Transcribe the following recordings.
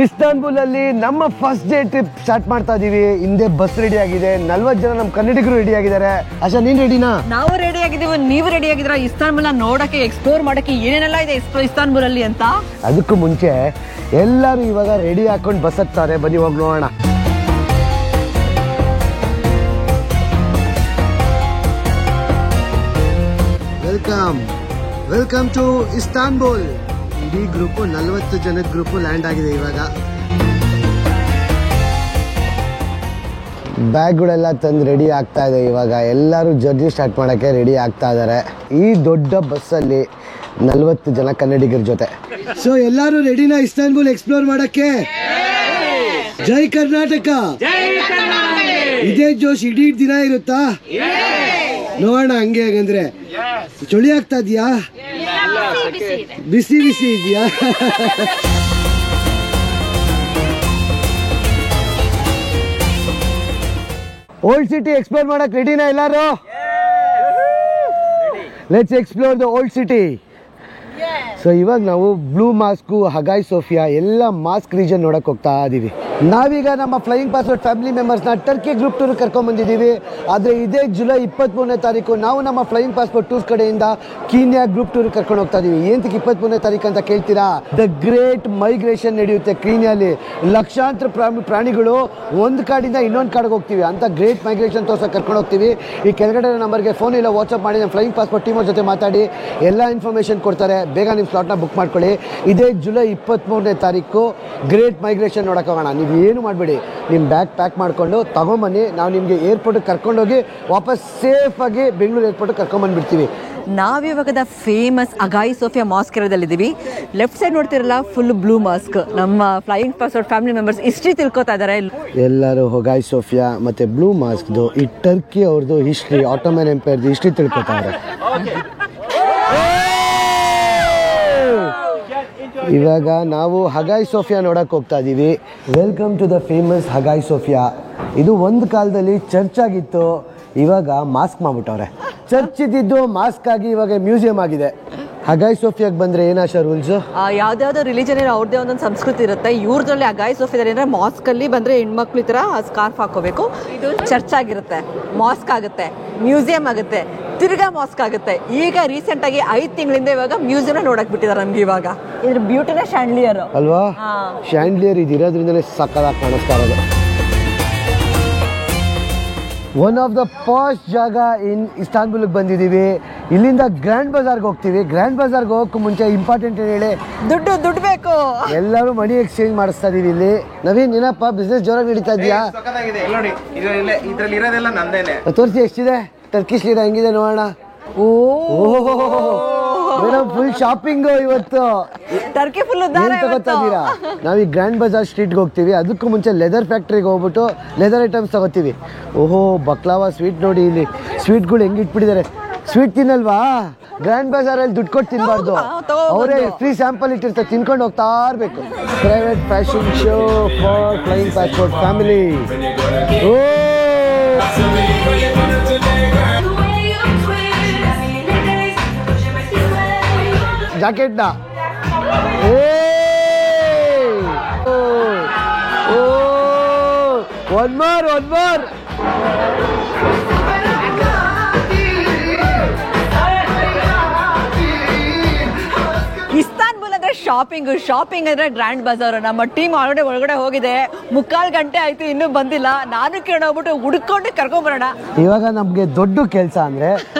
Istanbul ಅಲ್ಲಿ ನಮ್ಮ first day trip start ಮಾಡ್ತಾ ಇದೀವಿ. ಹಿಂದೆ ಬಸ್ ರೆಡಿ ಆಗಿದೆ, 40 ಜನ ನಮ್ಮ ಕನ್ನಡಿಗರು ರೆಡಿ ಆಗಿದ್ದಾರೆ. ಆಶಾ ನೀನ್ ರೆಡಿನಾ? ನಾವು ರೆಡಿ ಆಗಿದ್ದೀವಿ, ನೀವು ರೆಡಿ ಆಗಿದ್ರ? ಇಸ್ತಾನ್ಬುಲ್ ನೋಡಕ್ಕೆ ಎಕ್ಸ್ಪ್ಲೋರ್ ಮಾಡಕ್ಕೆ ಏನೇನೆಲ್ಲ ಇದೆ ಇಸ್ತಾನ್ಬುಲ್ ಅಲ್ಲಿ ಅಂತ. ಅದಕ್ಕೂ ಮುಂಚೆ ಎಲ್ಲರೂ ಇವಾಗ ರೆಡಿ ಹಾಕೊಂಡು ಬಸ್ ಹತ್ತಾರೆ, ಬನ್ನಿ ಹೋಗಿ ನೋಡೋಣ. Welcome to Istanbul. ಇಡೀ ಗ್ರೂಪು 40 ಜನದ ಗ್ರೂಪು ಲ್ಯಾಂಡ್ ಆಗಿದೆ ಇವಾಗ. ಬ್ಯಾಗ್ಗಳೆಲ್ಲ ತಂದು ರೆಡಿ ಆಗ್ತಾ ಇದೆ. ಇವಾಗ ಎಲ್ಲರೂ ಜರ್ನಿ ಸ್ಟಾರ್ಟ್ ಮಾಡೋಕ್ಕೆ ರೆಡಿ ಆಗ್ತಾ ಇದ್ದಾರೆ ಈ ದೊಡ್ಡ ಬಸ್ಸಲ್ಲಿ 40 ಜನ ಕನ್ನಡಿಗರ ಜೊತೆ. ಸೊ ಎಲ್ಲರೂ ರೆಡಿನಾ ಇಸ್ತಾನ್ಬುಲ್ ಎಕ್ಸ್ಪ್ಲೋರ್ ಮಾಡೋಕ್ಕೆ? ಜೈ ಕರ್ನಾಟಕ. ಇದೇ ಜೋಶ್ ಇಡೀ ದಿನ ಇರುತ್ತಾ? ನೋಡೋಣ. ಹಂಗೆ ಹಾಗಂದ್ರೆ ಚಳಿ ಆಗ್ತಾ ಇದೆಯಾ? ಬಿಸಿ ಬಿಸಿ ಇದೆಯಾ? ಓಲ್ಡ್ ಸಿಟಿ ಎಕ್ಸ್ಪ್ಲೋರ್ ಮಾಡಕ್ ರೆಡಿನಾ ಎಲ್ಲಾರು? Let's explore the old city. So ಇವಾಗ ನಾವು ಬ್ಲೂ ಮಾಸ್ಕು, ಹಗಾಯ್ ಸೋಫಿಯಾ ಎಲ್ಲ ಮಾಸ್ಕ್ ರೀಜನ್ ನೋಡಕ್ ಹೋಗ್ತಾ ಇದೀವಿ. ನಾವೀಗ ನಮ್ಮ ಫ್ಲೈಯಿಂಗ್ ಪಾಸ್ಪೋರ್ಟ್ ಫ್ಯಾಮಿಲಿ ಮೆಂಬರ್ಸ್ನ ಟರ್ಕಿ ಗ್ರೂಪ್ ಟೂರ್ ಕರ್ಕೊಂಡ್ ಬಂದಿದ್ದೀವಿ. ಆದರೆ ಇದೇ ಜುಲೈ 23ನೇ ತಾರೀಕು ನಾವು ನಮ್ಮ ಫ್ಲೈಯಿಂಗ್ ಪಾಸ್ಪೋರ್ಟ್ ಟೂರ್ಸ್ ಕಡೆಯಿಂದ ಕೀನ್ಯಾ ಗ್ರೂಪ್ ಟೂರ್ ಕರ್ಕೊಂಡು ಹೋಗ್ತಾ ಇದೀವಿ. ಏನಕ್ಕೆ 23ನೇ ತಾರೀಕು ಅಂತ ಕೇಳ್ತೀರಾ? ದ ಗ್ರೇಟ್ ಮೈಗ್ರೇಷನ್ ನಡೆಯುತ್ತೆ ಕೀನ್ಯಾಲಿ. ಲಕ್ಷಾಂತರ ಪ್ರಾಣಿಗಳು ಒಂದು ಕಾಡಿಂದ ಇನ್ನೊಂದು ಕಾಡಿಗೆ ಹೋಗ್ತೀವಿ ಅಂತ ಗ್ರೇಟ್ ಮೈಗ್ರೇಷನ್ ತೋರ್ಸಕ್ಕೆ ಕರ್ಕೊಂಡು ಹೋಗ್ತೀವಿ. ಈ ಕೆಳಗಡೆ ನಂಬರ್ಗೆ ಫೋನ್ ಇಲ್ಲ ವಾಟ್ಸಪ್ ಮಾಡಿ ನಮ್ಮ ಫ್ಲೈಯಿಂಗ್ ಪಾಸ್ಪೋರ್ಟ್ ಟೀಮ್ ಜೊತೆ ಮಾತಾಡಿ ಎಲ್ಲ ಇನ್ಫಾರ್ಮೇಷನ್ ಕೊಡ್ತಾರೆ. ಬೇಗ ನಿಮ್ಮ ಸ್ಲಾಟ್ನ ಬುಕ್ ಮಾಡ್ಕೊಳ್ಳಿ. ಇದೇ ಜುಲೈ 23ನೇ ತಾರೀಕು ಗ್ರೇಟ್ ಮೈಗ್ರೇಷನ್ ನೋಡಕ್ಕೆ ಹೋಗೋಣ. ನೀವು ಏನು ಮಾಡಬೇಡಿ, ನಿಮ್ಮ ಬ್ಯಾಗ್ ಪ್ಯಾಕ್ ಮಾಡಿಕೊಂಡು ತೊಗೊಂಬನ್ನಿ. ನಾವು ನಿಮಗೆ ಏರ್ಪೋರ್ಟಿಗೆ ಕರ್ಕೊಂಡೋಗಿ ವಾಪಸ್ ಸೇಫಾಗಿ ಬೆಂಗಳೂರು ಏರ್ಪೋರ್ಟಿಗೆ ಕರ್ಕೊಂಬಂದುಬಿಡ್ತೀವಿ. ನಾವಿವಾಗ ಫೇಮಸ್ ಹಗಾಯ್ ಸೋಫಿಯಾ ಮಾಸ್ಕ್ ಇರೋದಲ್ಲಿದ್ದೀವಿ. ಲೆಫ್ಟ್ ಸೈಡ್ ನೋಡ್ತಿರಲ್ಲ ಫುಲ್ ಬ್ಲೂ ಮಾಸ್ಕ್. ನಮ್ಮ flying passport family members history ತಿಳ್ಕೊತಾ ಇದ್ದಾರೆ. ಎಲ್ಲರೂ ಹಗಾಯ್ ಸೋಫಿಯಾ ಮತ್ತು ಬ್ಲೂ ಮಾಸ್ಕ್ದು ಈ ಟರ್ಕಿ ಅವ್ರದ್ದು ಹಿಸ್ಟ್ರಿ, ಆಟೋಮನ್ ಎಂಪೈರ್ದು ಹಿಸ್ಟ್ರಿ ತಿಳ್ಕೊತಾ ಇದ್ದಾರೆ. ಇವಾಗ ನಾವು ಹಗಾಯ್ ಸೋಫಿಯಾ ನೋಡಕ್ಕೆ ಹೋಗ್ತಾ ಇದ್ದೀವಿ. Welcome to the famous Hagia Sophia. ಇದು ಒಂದು ಕಾಲದಲ್ಲಿ ಚರ್ಚ್ ಆಗಿತ್ತು, ಇವಾಗ ಮಾಸ್ಕ್ ಮಾಡ್ಬಿಟ್ಟವ್ರೆ. ಚರ್ಚ್ ಇದ್ದಿದ್ದು ಮಾಸ್ಕ್ ಆಗಿ ಇವಾಗ ಮ್ಯೂಸಿಯಂ ಆಗಿದೆ. ಹಗಾಯ್ ಸೋಫಿಯಾಗೆ ಬಂದರೆ ಏನಾಶಾ ರೂಲ್ಸು? ಯಾವ್ದಾವ್ದು ರಿಲಿಜನ್ ಅವ್ರದ್ದೇ ಒಂದೊಂದು ಸಂಸ್ಕೃತಿ ಇರುತ್ತೆ. ಇವ್ರದ್ರಲ್ಲಿ ಹಗಾಯ್ ಸೋಫಿಯಾದಲ್ಲಿ ಅಂದರೆ ಮಾಸ್ಕಲ್ಲಿ ಬಂದರೆ ಹೆಣ್ಮಕ್ಳು ಈ ಥರ ಸ್ಕಾರ್ಫ್ ಹಾಕೋಬೇಕು. ಇದು ಚರ್ಚ್ ಆಗಿರುತ್ತೆ, ಮಾಸ್ಕ್ ಆಗುತ್ತೆ, ಮ್ಯೂಸಿಯಂ ಆಗುತ್ತೆ, ತಿರ್ಗಾ ಮಾಸ್ಕ್ ಆಗುತ್ತೆ. ಈಗ ರೀಸೆಂಟಾಗಿ 5 ತಿಂಗಳಿಂದ ಇವಾಗ ಮ್ಯೂಸಿಯಂ ನೋಡಕ್ ಬಿಟ್ಟಿದ್ದಾರೆ ನಮ್ಗೆ. ಇವಾಗ ಇದ್ರ ಬ್ಯೂಟಿನ ಶಾಂಡ್ಲಿಯರ್ ಅಲ್ವಾ? ಶಾಂಡ್ಲಿಯರ್ ಇದಿರೋದ್ರಿಂದಲೇ ಸಕ್ಕದಾಗಿ ಕಾಣಿಸ್ತಾ ಇರೋದು. ಒನ್ ಆಫ್ ದ ಪಾಶ್ ಜಾಗ ಇನ್ ಇಸ್ತಾನ್ಬುಲ್ಗೆ ಬಂದಿದ್ದೀವಿ. ಇಲ್ಲಿಂದ ಗ್ರ್ಯಾಂಡ್ ಬಜಾರ್ಗೆ ಹೋಗ್ತೀವಿ. ಗ್ರ್ಯಾಂಡ್ ಬಜಾರ್ಗೆ ಹೋಗೋಕ್ಕೂ ಮುಂಚೆ ಇಂಪಾರ್ಟೆಂಟ್ ಏನು ಹೇಳಿ? ದುಡ್ಡು ಬೇಕು. ಎಲ್ಲರೂ ಮನಿ ಎಕ್ಸ್ಚೇಂಜ್ ಮಾಡಿಸ್ತಾ ಇದೀವಿ ಇಲ್ಲಿ. ನವೀನ್ ಏನಪ್ಪ ಬಿಸ್ನೆಸ್ ಜೋರಾಗಿ ನಡೀತಾ ಇದೆಯಾ? ತೋರಿಸಿ ಎಷ್ಟಿದೆ ಟರ್ಕಿಶ್ ಲೀರಾ, ಹೆಂಗಿದೆ ನೋಡೋಣ. ಮೇಡಮ್ ಫುಲ್ ಶಾಪಿಂಗು ಇವತ್ತು. ಟರ್ಕಿ ಫುಲ್ ತಗೋತಾ ಇದ್ದೀರಾ? ನಾವು ಈ ಗ್ರ್ಯಾಂಡ್ ಬಜಾರ್ ಸ್ಟ್ರೀಟ್ಗೆ ಹೋಗ್ತೀವಿ. ಅದಕ್ಕೂ ಮುಂಚೆ ಲೆದರ್ ಫ್ಯಾಕ್ಟ್ರಿಗೆ ಹೋಗ್ಬಿಟ್ಟು ಲೆದರ್ ಐಟಮ್ಸ್ ತಗೋತೀವಿ. ಓಹೋ ಬಕ್ಲಾವಾ ಸ್ವೀಟ್ ನೋಡಿ, ಇಲ್ಲಿ ಸ್ವೀಟ್ಗಳು ಹೆಂಗೆ ಇಟ್ಬಿಟ್ಟಿದ್ದಾರೆ. ಸ್ವೀಟ್ ತಿನ್ನಲ್ವಾ? ಗ್ರ್ಯಾಂಡ್ ಬಜಾರಲ್ಲಿ ದುಡ್ಡು ಕೊಟ್ಟು ತಿನ್ನಬಾರ್ದು, ಅವರೇ ಫ್ರೀ ಸ್ಯಾಂಪಲ್ ಇಟ್ಟಿರ್ತಾರೆ, ತಿನ್ಕೊಂಡು ಹೋಗ್ತಾ ಇರಬೇಕು. Private fashion show for flying passport family. ಜಾಕೆಟ್ನ ಒನ್ ಮೋರ್ ಇಸ್ತಾನ್ಬುಲ್ ಅಂದ್ರೆ ಶಾಪಿಂಗ್ ಅಂದ್ರೆ ಗ್ರ್ಯಾಂಡ್ ಬಜಾರ್. ನಮ್ಮ ಟೀಮ್ ಆಲ್ರೆಡಿ ಒಳಗಡೆ ಹೋಗಿದೆ, 3/4 ಗಂಟೆ ಆಯ್ತು, ಇನ್ನೂ ಬಂದಿಲ್ಲ. ನಾನು ಕೇಳೋಗ್ಬಿಟ್ಟು ಹುಡ್ಕೊಂಡು ಕರ್ಕೊಂಬರೋಣ. ಇವಾಗ ನಮ್ಗೆ ದೊಡ್ಡ ಕೆಲಸ ಅಂದ್ರೆ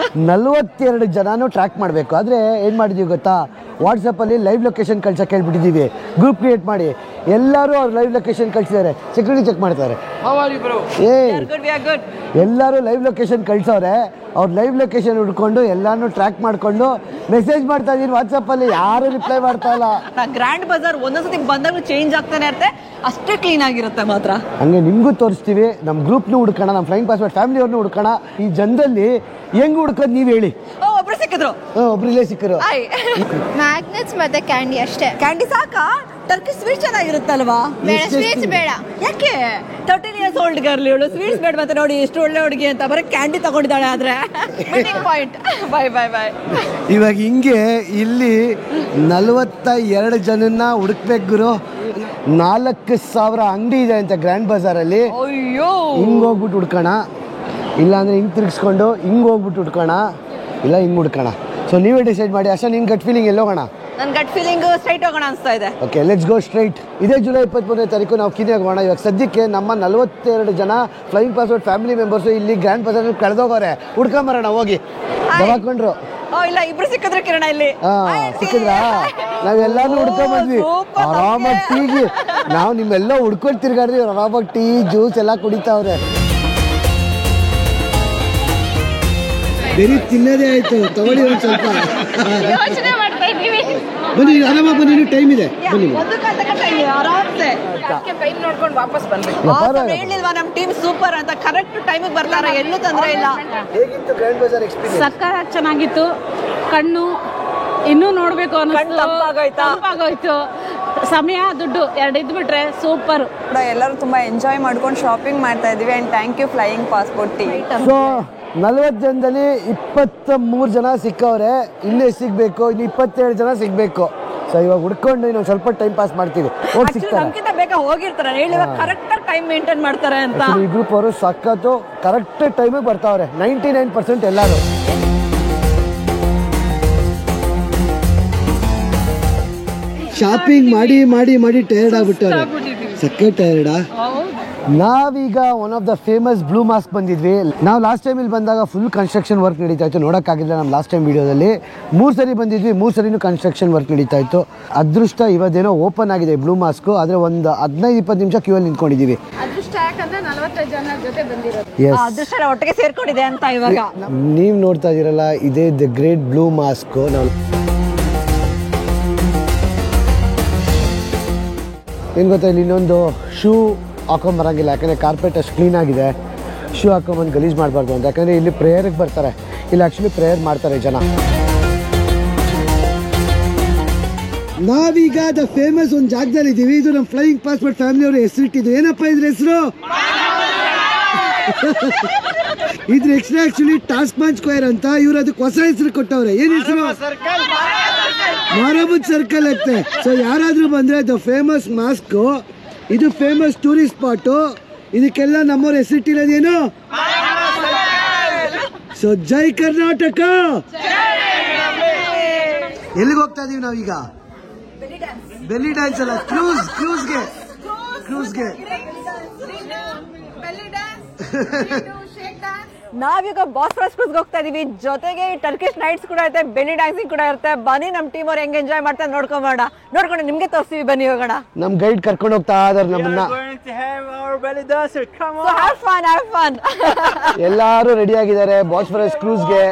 42 ಜನನು ಟ್ರ್ಯಾಕ್ ಮಾಡಬೇಕು. ಆದ್ರೆ ಏನ್ ಮಾಡಿದೀವಿ ಗೊತ್ತಾ? ವಾಟ್ಸಪ್ಪಲ್ಲಿ ಲೈವ್ ಲೊಕೇಶನ್ ಕಳ್ಸಕ್ಕೆ ಹೇಳ್ಬಿಟ್ಟಿದ್ದೀವಿ. ಗ್ರೂಪ್ ಕ್ರಿಯೇಟ್ ಮಾಡಿ ಎಲ್ಲರೂ ಅವ್ರ ಲೈವ್ ಲೊಕೇಶನ್ ಕಳಿಸಿದ್ದಾರೆ. ಸೆಕ್ಯೂರಿಟಿ ಚೆಕ್ ಮಾಡ್ತಾರೆ. ಎಲ್ಲರೂ ಲೈವ್ ಲೊಕೇಶನ್ ಕಳ್ಸವ್ರೆ. ಅವ್ರ ಲೈವ್ ಲೊಕೇಶನ್ ಹುಡ್ಕೊಂಡು ಎಲ್ಲಾನು ಟ್ರ್ಯಾಕ್ ಮಾಡ್ಕೊಂಡು ಮೆಸೇಜ್ ಮಾಡ್ತಾ ಇದೀನಿ ವಾಟ್ಸಪ್ಪಲ್ಲಿ. ಯಾರು ರಿಪ್ಲೈ ಮಾಡ್ತಾ ಇಲ್ಲ. ಗ್ರ್ಯಾಂಡ್ ಬಜಾರ್ ಒಂದೊಂದ್ಸತಿ ಬಂದಾಗ ಚೇಂಜ್ ಆಗ್ತಾನೆ ಇರುತ್ತೆ, ಅಷ್ಟೇ ಕ್ಲೀನ್ ಆಗಿರುತ್ತೆ ಮಾತ್ರ. ಹಂಗೆ ನಿಮ್ಗೂ ತೋರಿಸ್ತೀವಿ. ನಮ್ಮ ಗ್ರೂಪ್ನು ಹುಡ್ಕೋಣ, ನಮ್ಮ ಫ್ಲೈಯಿಂಗ್ ಪಾಸ್ಪೋರ್ಟ್ ಫ್ಯಾಮಿಲಿ ಅವ್ರನ್ನೂ ಹುಡ್ಕೋಣ. ಈ ಜನದಲ್ಲಿ ಹೆಂಗ್ ಹುಡ್ಕೋದು ನೀವ್ ಹೇಳಿ? ಒಬ್ರು ಸಿಕ್ಕಿದ್ರು, ಒಬ್ರಿಲ್ಲೇ ಸಿಕ್ಕರು. ಮ್ಯಾಗ್ನೆಟ್ಸ್ ಮತ್ತೆ ಕ್ಯಾಂಡಿ ಅಷ್ಟೇ. ಕ್ಯಾಂಡಿ ಸಾಕಾ? Turkey sweet ಚೆನ್ನಾಗಿರುತ್ತಲ್ವಾ? ಸ್ವೀಟ್ಸ್ ಬೇಡ. ಯಾಕೆ? 13 years old ಗರ್ಲ್ ಇವಳು, ಸ್ವೀಟ್ಸ್ ಬೇಡ. ಮತ್ತೆ ನೋಡಿ ಎಷ್ಟು ಒಳ್ಳೆ ಹುಡುಗಿ ಅಂತ, ಬರೀ ಕ್ಯಾಂಡಿ ತಗೊಂಡಿದ್ದಾಳೆ. ಆದ್ರೆ ಪಾಯಿಂಟ್. ಬಾಯ್. ಇವಾಗ ಹಿಂಗೆ ಇಲ್ಲಿ 42 ಜನನ್ನ ಹುಡುಕ್ಬೇಕು ಗುರು. 4,000 ಅಂಗಡಿ ಇದೆ ಅಂತ ಗ್ರ್ಯಾಂಡ್ ಬಜಾರಲ್ಲಿ. ಅಯ್ಯೋ, ಹಿಂಗೆ ಹೋಗ್ಬಿಟ್ಟು ಹುಡ್ಕೋಣ, ಇಲ್ಲಾಂದರೆ ಹಿಂಗೆ ತಿರ್ಗಿಸ್ಕೊಂಡು ಹಿಂಗೆ ಹೋಗ್ಬಿಟ್ಟು ಹುಡ್ಕೋಣ, ಇಲ್ಲ ಹಿಂಗೆ ಹುಡ್ಕೋಣ. ಸೊ ನೀವೇ ಡಿಸೈಡ್ ಮಾಡಿ. ಅಷ್ಟೇ ನಿನ್ನ ಗಟ್ ಫೀಲಿಂಗ್ ಎಲ್ಲಿ ಹೋಗೋಣ? ನನ್ನ ಗಟ್ ಫೀಲಿಂಗ್ ಸ್ಟ್ರೈಟ್ ಹೋಗೋಣ ಅನಿಸ್ತಾ ಇದೆ. Okay, let's go straight. ಇದೇ ಜುಲೈ 23ನೇ ತಾರೀಕು ನಾವು ಕಿನಿಯಾಗಿ ಹೋಗೋಣ. ಇವಾಗ ಸದ್ಯಕ್ಕೆ ನಮ್ಮ 42 ಜನ ಫ್ಲೈಯಿಂಗ್ ಪಾಸ್ವರ್ಡ್ ಫ್ಯಾಮಿಲಿ ಮೆಂಬರ್ಸು ಇಲ್ಲಿ ಗ್ರ್ಯಾಂಡ್ ಬಜಾರ್ ಕಳೆದೋಗೋರೆ. ಹುಡ್ಕೊಂಬರೋಣ ಹೋಗಿ. ದವಾಕೊಂಡ್ರು ಇಲ್ಲ, ಇಬ್ರು ಸಿಕ್ಕಿದ್ರೆ ಕಿರಣ ಇಲ್ಲಿ. ಸಿಕ್ಕಿದ್ರಾ? ನಾವೆಲ್ಲಾನು ಹುಡ್ಕೊಂಬಂದ್ವಿ. ಆರಾಮಾಗಿ ಟೀಗೆ ನಾವು ನಿಮ್ಮೆಲ್ಲ ಹುಡ್ಕೊಂಡು ತಿರ್ಗಾಡ್ರಿ. ಆರಾಮಾಗಿ ಟೀ ಜ್ಯೂಸ್ ಎಲ್ಲ ಕುಡಿತಾವ್ರೆ. ಬರೀ ತಿನ್ನೋದೇ ಆಯ್ತು. ತಗೊಳ್ಳಿ ಒಂದು ಸ್ವಲ್ಪ. ಬನ್ನಿ, ಆರಾಮಾಗಿ ಬನ್ನಿ, ಟೈಮ್ ಇದೆ. ಬನ್ನಿ, ಹೇಳಿಲ್ವಾ ನಮ್ಮ ಟೀಮ್ ಸೂಪರ್ ಅಂತ. ಕರೆಕ್ಟ್ ಟೈಮಿಗೆ ಬರ್ತಾರೆ, ಎಲ್ಲೂ ತೊಂದರೆ ಇಲ್ಲ. ಹೇಗಿತ್ತು ಗ್ರ್ಯಾಂಡ್ ಬಜಾರ್ ಎಕ್ಸ್ಪೀರಿಯನ್ಸ್? ಸಕ್ಕತ್ತಾಗಿ ಚೆನ್ನಾಗಿತ್ತು. ಕಣ್ಣು ಇನ್ನೂ ನೋಡ್ಬೇಕು ಅನ್ನೋದು. ಸಮಯ ದುಡ್ಡು ಎರಡು ಇದ್ಬಿಟ್ರೆ ಸೂಪರ್. ಎಲ್ಲರೂ ತುಂಬಾ ಎಂಜಾಯ್ ಮಾಡ್ಕೊಂಡು ಶಾಪಿಂಗ್ ಮಾಡ್ತಾ ಇದೀವಿ. And thank you flying passport team. So 40 ಜನದಲ್ಲಿ 23 ಜನ ಸಿಕ್ಕವ್ರೆ. ಇನ್ನೇ ಸಿಗ್ಬೇಕು, ಇನ್ನು 27 ಜನ ಸಿಗ್ಬೇಕು. ಸೊ ಇವಾಗ ಹುಡ್ಕೊಂಡು ಇನ್ನೊಂದು ಸ್ವಲ್ಪ ಟೈಮ್ ಪಾಸ್ ಮಾಡ್ತೀವಿ. ಹೋಗಿ ಸಿಗ್ತಾರೆ. ನಮ್ಗಿಂತ ಬೇಗ ಹೋಗಿರ್ತಾರೆ. ಹೇಳಿವ ಕರೆಕ್ಟ್ ಟೈಮ್ ಮೇಂಟೈನ್ ಮಾಡ್ತಾರೆ ಅಂತ. ಈ ಗ್ರೂಪ್ ಅವರು ಸಖತ್ತು ಕರೆಕ್ಟ್ ಟೈಮಿಗೆ ಬರ್ತಾವ್ರೆ. 99% ಎಲ್ಲರೂ. ಶಾಪಿಂಗ್ ಮಾಡಿ ಮಾಡಿ ಮಾಡಿ ಟಯರ್ಡ್ ಆಗ್ಬಿಟ್ಟವ್ರೆ. ಸಖತ್ ಟಯರ್ಡಾ? ನಾವೀಗ one of the famous blue mask ಬಂದಿದ್ವಿ. ನಾವು ಲಾಸ್ಟ್ ಟೈಮ್ ಇಲ್ಲಿ ಬಂದಾಗ ಫುಲ್ ಕನ್ಸ್ಟ್ರಕ್ಷನ್ ವರ್ಕ್ ನಡೀತಾ ಇತ್ತು. ನೋಡೋಕ್ಕಾಗಿಲ್ಲ ನಮ್ಮ ಲಾಸ್ಟ್ ಟೈಮ್ ವಿಡಿಯೋದಲ್ಲಿ. 3 ಸರಿ ಬಂದಿದ್ವಿ, 3 ಸರಿನೂ ಕನ್ಸ್ಟ್ರಕ್ಷನ್ ವರ್ಕ್ ನಡೀತಾ ಇತ್ತು. ಅದೃಷ್ಟ ಇವತ್ತೇನೋ ಓಪನ್ ಆಗಿದೆ ಬ್ಲೂ ಮಾಸ್ಕು. ಆದರೆ ಒಂದು 15-20 ನಿಮಿಷ ಕ್ಯೂ ಅಲ್ಲಿ ನಿಂತ್ಕೊಂಡಿದ್ದೀವಿ. ಅದೃಷ್ಟ ಒಟ್ಟಿಗೆ ಸೇರ್ಕೊಂಡಿದೆ ಅಂತ ಇವಾಗ ನೀವು ನೋಡ್ತಾ ಇದೀರಲ್ಲ, ಇದೇ ದ ಗ್ರೇಟ್ ಬ್ಲೂ ಮಾಸ್ಕು. ನಾವು ಏನು ಗೊತ್ತಾ, ಇಲ್ಲಿ ಇನ್ನೊಂದು ಶೂ ಹಾಕೊಂಬರಂಗಿಲ್ಲ. ಯಾಕಂದರೆ ಕಾರ್ಪೆಟ್ ಅಷ್ಟು ಕ್ಲೀನಾಗಿದೆ. ಶೂ ಹಾಕೊಂಬಂದು ಗಲೀಜು ಮಾಡಬಾರ್ದು ಅಂತ. ಯಾಕಂದರೆ ಇಲ್ಲಿ ಪ್ರೇಯರ್ಗೆ ಬರ್ತಾರೆ. ಇಲ್ಲಿ ಆ್ಯಕ್ಚುಲಿ ಪ್ರೇಯರ್ ಮಾಡ್ತಾರೆ ಜನ. ನಾವೀಗ ದ ಫೇಮಸ್ ಒಂದು ಜಾಗದಲ್ಲಿ ಇದ್ದೀವಿ. ಇದು ನಮ್ಮ ಫ್ಲೈಯಿಂಗ್ ಪಾಸ್ಪೋರ್ಟ್ ಫ್ಯಾಮಿಲಿ ಅವರು ಹೆಸರಿಟ್ಟಿದ್ದು. ಏನಪ್ಪ ಇದ್ರ ಹೆಸರು? ಇದ್ರ ಹೆಸರು ಆ್ಯಕ್ಚುಲಿ ಟಾಸ್ಕ್ ಮಾನ್ ಸ್ಕ್ವೇರ್ ಅಂತ. ಇವರು ಅದಕ್ಕೆ ಹೊಸ ಹೆಸರು ಕೊಟ್ಟವ್ರೆ. ಏನು ಹೆಸರು? ಮಾರಾಬತ್ ಸರ್ಕಲ್ ಆಗ್ತೆ. ಸೊ ಯಾರಾದ್ರೂ ಬಂದ್ರೆ ದ ಫೇಮಸ್ ಮಾಸ್ಕ್, ಇದು ಫೇಮಸ್ ಟೂರಿಸ್ಟ್ ಸ್ಪಾಟು. ಇದಕ್ಕೆಲ್ಲ ನಮ್ಮವ್ರ ಹೆಸರಿಟ್ಟಿರೋದೇನು? ಸೊ ಜೈ ಕರ್ನಾಟಕ. ಎಲ್ಲಿಗೆ ಹೋಗ್ತಾ ಇದೀವಿ ನಾವೀಗ? ಬೆಲ್ಲಿ ಡ್ಯಾನ್ಸ್ ಅಲ್ಲ, ಕ್ರೂಸ್ಗೆ. ನಾವೀಗ ಬಾಸ್ಫರಸ್ ಕ್ರೂಸ್ಗೆ ಹೋಗ್ತಾ ಇದೀವಿ. ಜೊತೆಗೆ ಟರ್ಕಿಶ್ ನೈಟ್ಸ್ ಕೂಡ ಇರುತ್ತೆ, ಬೆಲಿ ಡ್ಯಾನ್ಸಿಂಗ್ ಕೂಡ ಇರುತ್ತೆ. ಬನ್ನಿ ನಮ್ಮ ಟೀಮ್ ಅವ್ರು ಹೆಂಗೆ ಎಂಜಾಯ್ ಮಾಡ್ತಾರೆ ನೋಡ್ಕೊಂಡು ನಿಮ್ಗೆ ತೋರಿಸ್ತೀವಿ. ಬನ್ನಿ ಹೋಗೋಣ. ನಮ್ ಗೈಡ್ ಕರ್ಕೊಂಡು ಹೋಗ್ತಾ ಇದಾರೆ ನಮ್ಮನ್ನ. ಎಲ್ಲಾರು ರೆಡಿ ಆಗಿದ್ದಾರೆ ಬಾಸ್ಫರಸ್ ಕ್ರೂಸ್ಗೆ.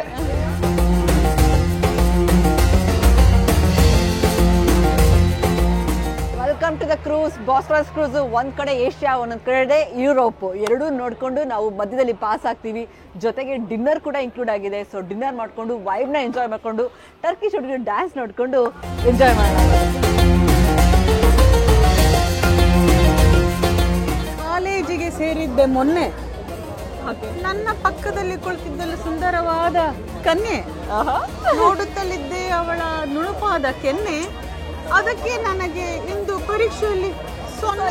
Welcome to the cruise, Bosphorus cruise. ಒಂದ್ ಕಡೆ ಏಷ್ಯಾ, ಒಂದೊಂದ್ ಕಡೆ ಯುರೋಪ್. ಎರಡೂ ನೋಡ್ಕೊಂಡು ನಾವು ಮಧ್ಯದಲ್ಲಿ ಪಾಸ್ ಆಗ್ತೀವಿ. ಜೊತೆಗೆ ಡಿನ್ನರ್ ಕೂಡ ಇನ್ಕ್ಲೂಡ್ ಆಗಿದೆ. ಸೊ ಡಿನ್ನರ್ ಮಾಡ್ಕೊಂಡು ವೈಬ್ನ ಎಂಜಾಯ್ ಮಾಡ್ಕೊಂಡು ಟರ್ಕಿಶ್ ಹುಡುಗರು ಡ್ಯಾನ್ಸ್ ನೋಡ್ಕೊಂಡು ಎಂಜಾಯ್ ಮಾಡೋಣ. ಕಾಲೇಜಿಗೆ ಸೇರಿದ್ದೆ ಮೊನ್ನೆ. ನನ್ನ ಪಕ್ಕದಲ್ಲಿ ಕುಳಿತಿದ್ದಲು ಸುಂದರವಾದ ಕನ್ಯೆ. ನೋಡುತ್ತಲಿದ್ದೆ ಅವಳ ನುಣುಪಾದ ಕೆನ್ನೆ. ಅದಕ್ಕೆ ನನಗೆ ಇಂದು ಪರೀಕ್ಷೆಯಲ್ಲಿ 0.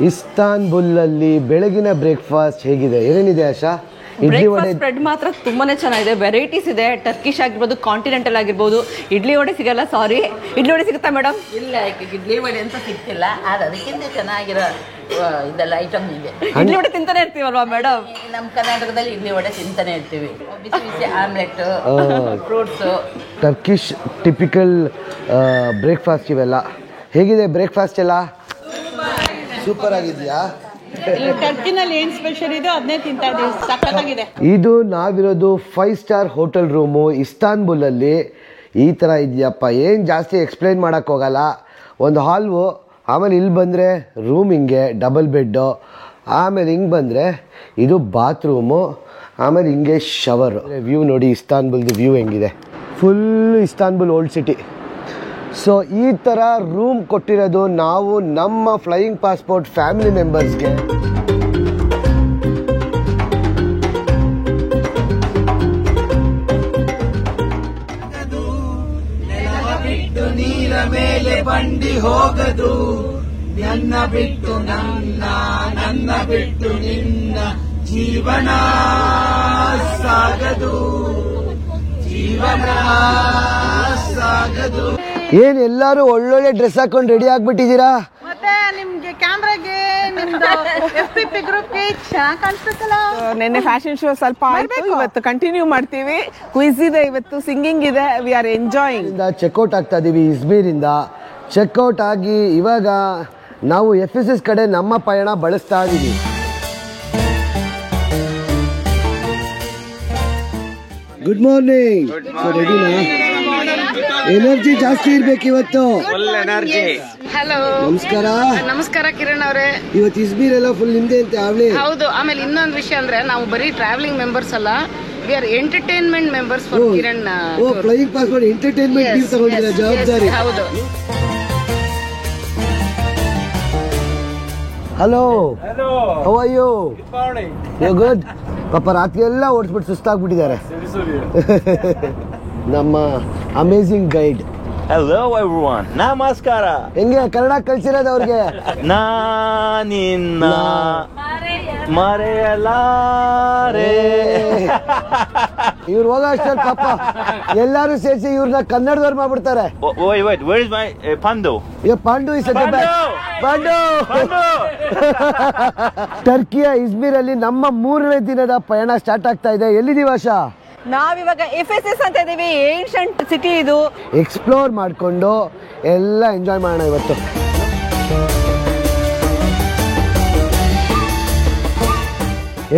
ಇಸ್ತಾನ್ಬುಲ್ಲಲ್ಲಿ ಬೆಳಗಿನ ಬ್ರೇಕ್ಫಾಸ್ಟ್ ಹೇಗಿದೆ? ಏನೇನಿದೆ ಆಶಾ? ಇಡ್ಲಿ ವಡೆ ಸ್ಪ್ರೆಡ್ ಮಾತ್ರ ತುಂಬಾನೇ ಚೆನ್ನಾಗಿದೆ. ವೆರೈಟೀಸ್ ಇದೆ. ಟರ್ಕಿಶ್ ಆಗಿರ್ಬೋದು, ಕಾಂಟಿನೆಂಟಲ್ ಆಗಿರ್ಬೋದು. ಇಡ್ಲಿ ವಡೆ ಸಿಗಲ್ಲ, ಸಾರಿ. ಇಡ್ಲಿ ವಡೆ ಸಿಗುತ್ತಾ ಮೇಡಮ್? ಇಲ್ಲ, ಇಡ್ಲಿ ವಡೆ ಅಂತ ಸಿಗ್ತಿಲ್ಲ. ಆದ್ರೆ ಅದಕ್ಕಿಂತ ಚೆನ್ನಾಗಿರೋ ಇದೆಲ್ಲ ಐಟಮ್ ಇದೆ. ಇಡ್ಲಿ ವಡೆ ತಿಂತಾನೆ ಇರ್ತೀವಲ್ವಾ ಮೇಡಮ್? ನಮ್ಮ ಕರ್ನಾಟಕದಲ್ಲಿ ಇಡ್ಲಿ ವಡೆ ತಿಂತಾನೆ ಇರ್ತೀವಿ. ಬಿಸಿ ಬಿಸಿ omelette, fruits. Turkish typical breakfast ಇವೆಲ್ಲ. ಹೇಗಿದೆ ಬ್ರೇಕ್ಫಾಸ್ಟ್ ಎಲ್ಲ? ಸೂಪರ್ ಆಗಿದೆಯಾ? ಟರ್ಕಿನಲ್ಲಿ ಏನ್ ಸ್ಪೆಷಲ್ ಇದೋ ಅದನ್ನೇ ತಿಂತಾ ಇದೀವಿ. ಸಖತ್ತಾಗಿದೆ. ಇದು ನಾವಿರೋದು 5 ಸ್ಟಾರ್ ಹೋಟೆಲ್ ರೂಮು ಇಸ್ತಾನ್ಬುಲಲ್ಲಿ. ಈ ಥರ ಇದೆಯಪ್ಪ, ಏನು ಜಾಸ್ತಿ ಎಕ್ಸ್ಪ್ಲೈನ್ ಮಾಡೋಕ್ಕೆ ಹೋಗಲ್ಲ. ಒಂದು ಹಾಲ್ವು, ಆಮೇಲೆ ಇಲ್ಲಿ ಬಂದರೆ ರೂಮ್ ಹಿಂಗೆ ಡಬಲ್ ಬೆಡ್ಡು, ಆಮೇಲೆ ಹಿಂಗೆ ಬಂದರೆ ಇದು ಬಾತ್ರೂಮು, ಆಮೇಲೆ ಹಿಂಗೆ ಶವರು. ವ್ಯೂ ನೋಡಿ ಇಸ್ತಾನ್ಬುಲ್ದು ವ್ಯೂ ಹೆಂಗಿದೆ. Full Istanbul old city. So ಈ ಥರ ರೂಮ್ ಕೊಟ್ಟಿರೋದು ನಾವು ನಮ್ಮ ಫ್ಲೈಯಿಂಗ್ ಪಾಸ್ಪೋರ್ಟ್ ಫ್ಯಾಮಿಲಿ ಮೆಂಬರ್ಸ್ಗೆ. ನೀರ ಮೇಲೆ ಬಂಡಿ ಹೋಗದು, ನನ್ನ ಬಿಟ್ಟು ನನ್ನ ಬಿಟ್ಟು ನಿನ್ನ ಜೀವನ ಸಾಗದು, ಜೀವನ ಸಾಗದು. ಏನ್ ಎಲ್ಲರೂ ಒಳ್ಳೊಳ್ಳೆ ಡ್ರೆಸ್ ಹಾಕೊಂಡು ರೆಡಿ ಆಗ್ಬಿಟ್ಟಿದ್ದೀರಾ? ಮತ್ತೆ ನಿಮ್ಗೆ ಕ್ಯಾಮ್ರಾಗೆ ನಿಮ್ದು FPP ಗ್ರೂಪ್ಗೆ ಚೆನ್ನಾಗಿ ಕಾಣಿಸ್ತಲ್ಲ. ನಿನ್ನೆ ಫ್ಯಾಷನ್ ಶೋ ಸ್ವಲ್ಪ ಆಯ್ತು, ಇವತ್ತು ಕಂಟಿನ್ಯೂ ಮಾಡ್ತೀವಿ. ಕ್ವಿಜ್ ಇದೆ, ಇವತ್ತು ಸಿಂಗಿಂಗ್ ಇದೆ. We are enjoying. ಚೆಕ್ಔಟ್ ಆಗ್ತಾ ಇದೀವಿ ಇಸ್ಮೀರಿಂದ. ಚೆಕ್ಔಟ್ ಆಗಿ ಇವಾಗ ನಾವು FSS ಕಡೆ ನಮ್ಮ ಪಯಣ ಬಳಸ್ತಾ ಇದೀವಿ. Good morning. ರೆಡಿನಾ? ಎನರ್ಜಿ ಜಾಸ್ತಿ ಇರ್ಬೇಕು ಇವತ್ತು. ಹಲೋ, ನಮಸ್ಕಾರ. ನಮಸ್ಕಾರ ಕಿರಣ್ ಅವರೇ. ಇವತ್ತು ಇಸ್ಮೀರ್ ಎಲ್ಲ ಫುಲ್ ನಿಮ್ದೆ ಅಂತ ಆಗ್ಲಿ. ಹೌದು. ಆಮೇಲೆ ಇನ್ನೊಂದು ವಿಷಯ ಅಂದ್ರೆ ನಾವು ಬರೀ ಟ್ರಾವೆಲಿಂಗ್ ಮೆಂಬರ್ಸ್ ಅಲ್ಲ, we are entertainment members for Kiran. Flying passport entertainment ನೀವು ತಗೊಂಡಿರ ಜವಾಬ್ದಾರಿ. ಹೌದು. Hello, how are you? You good? ಪಾಪ ರಾತ್ರಿ ಎಲ್ಲ ಓಡಿಸ್ಬಿಟ್ಟು ಸುಸ್ತಾಗ್ಬಿಟ್ಟಿದ್ದಾರೆ. ನಮ್ಮ ಅಮೇಜಿಂಗ್ ಗೈಡ್. Hello everyone, ನಮಸ್ಕಾರ. ಹೆಂಗೆ ಕನ್ನಡ ಕಲ್ಸಿರೋದು ಅವ್ರಿಗೆ? ನಾನಿನ್ನ ಮರೆಯಲಾರೆ. ಇವ್ರು ಹೋಗೋ ಅಷ್ಟರಲ್ಲಿ ಪಾಪ ಎಲ್ಲಾರು ಸೇರಿಸಿ ಇವ್ರನ್ನ ಕನ್ನಡದವ್ರು ಮಾಡ್ಬಿಡ್ತಾರೆ. Wait, where is my Pandu? Pandu is Pandu. ಟರ್ಕಿಯ ಇಜ್ಮೀರ್ ಅಲ್ಲಿ ನಮ್ಮ 3ನೇ ದಿನದ ಪಯಣ ಸ್ಟಾರ್ಟ್ ಆಗ್ತಾ ಇದೆ. ಎಲ್ಲಿದ್ದೀವಿ ಆಶಾ? ನಾವಿವಾಗ FSS ಅಂತ ಇದೀವಿ. ಏನ್ಷಂಟ್ ಸಿಟಿ ಇದು. ಎಕ್ಸ್ಪ್ಲೋರ್ ಮಾಡಿಕೊಂಡು ಎಲ್ಲ ಎಂಜಾಯ್ ಮಾಡೋಣ ಇವತ್ತು.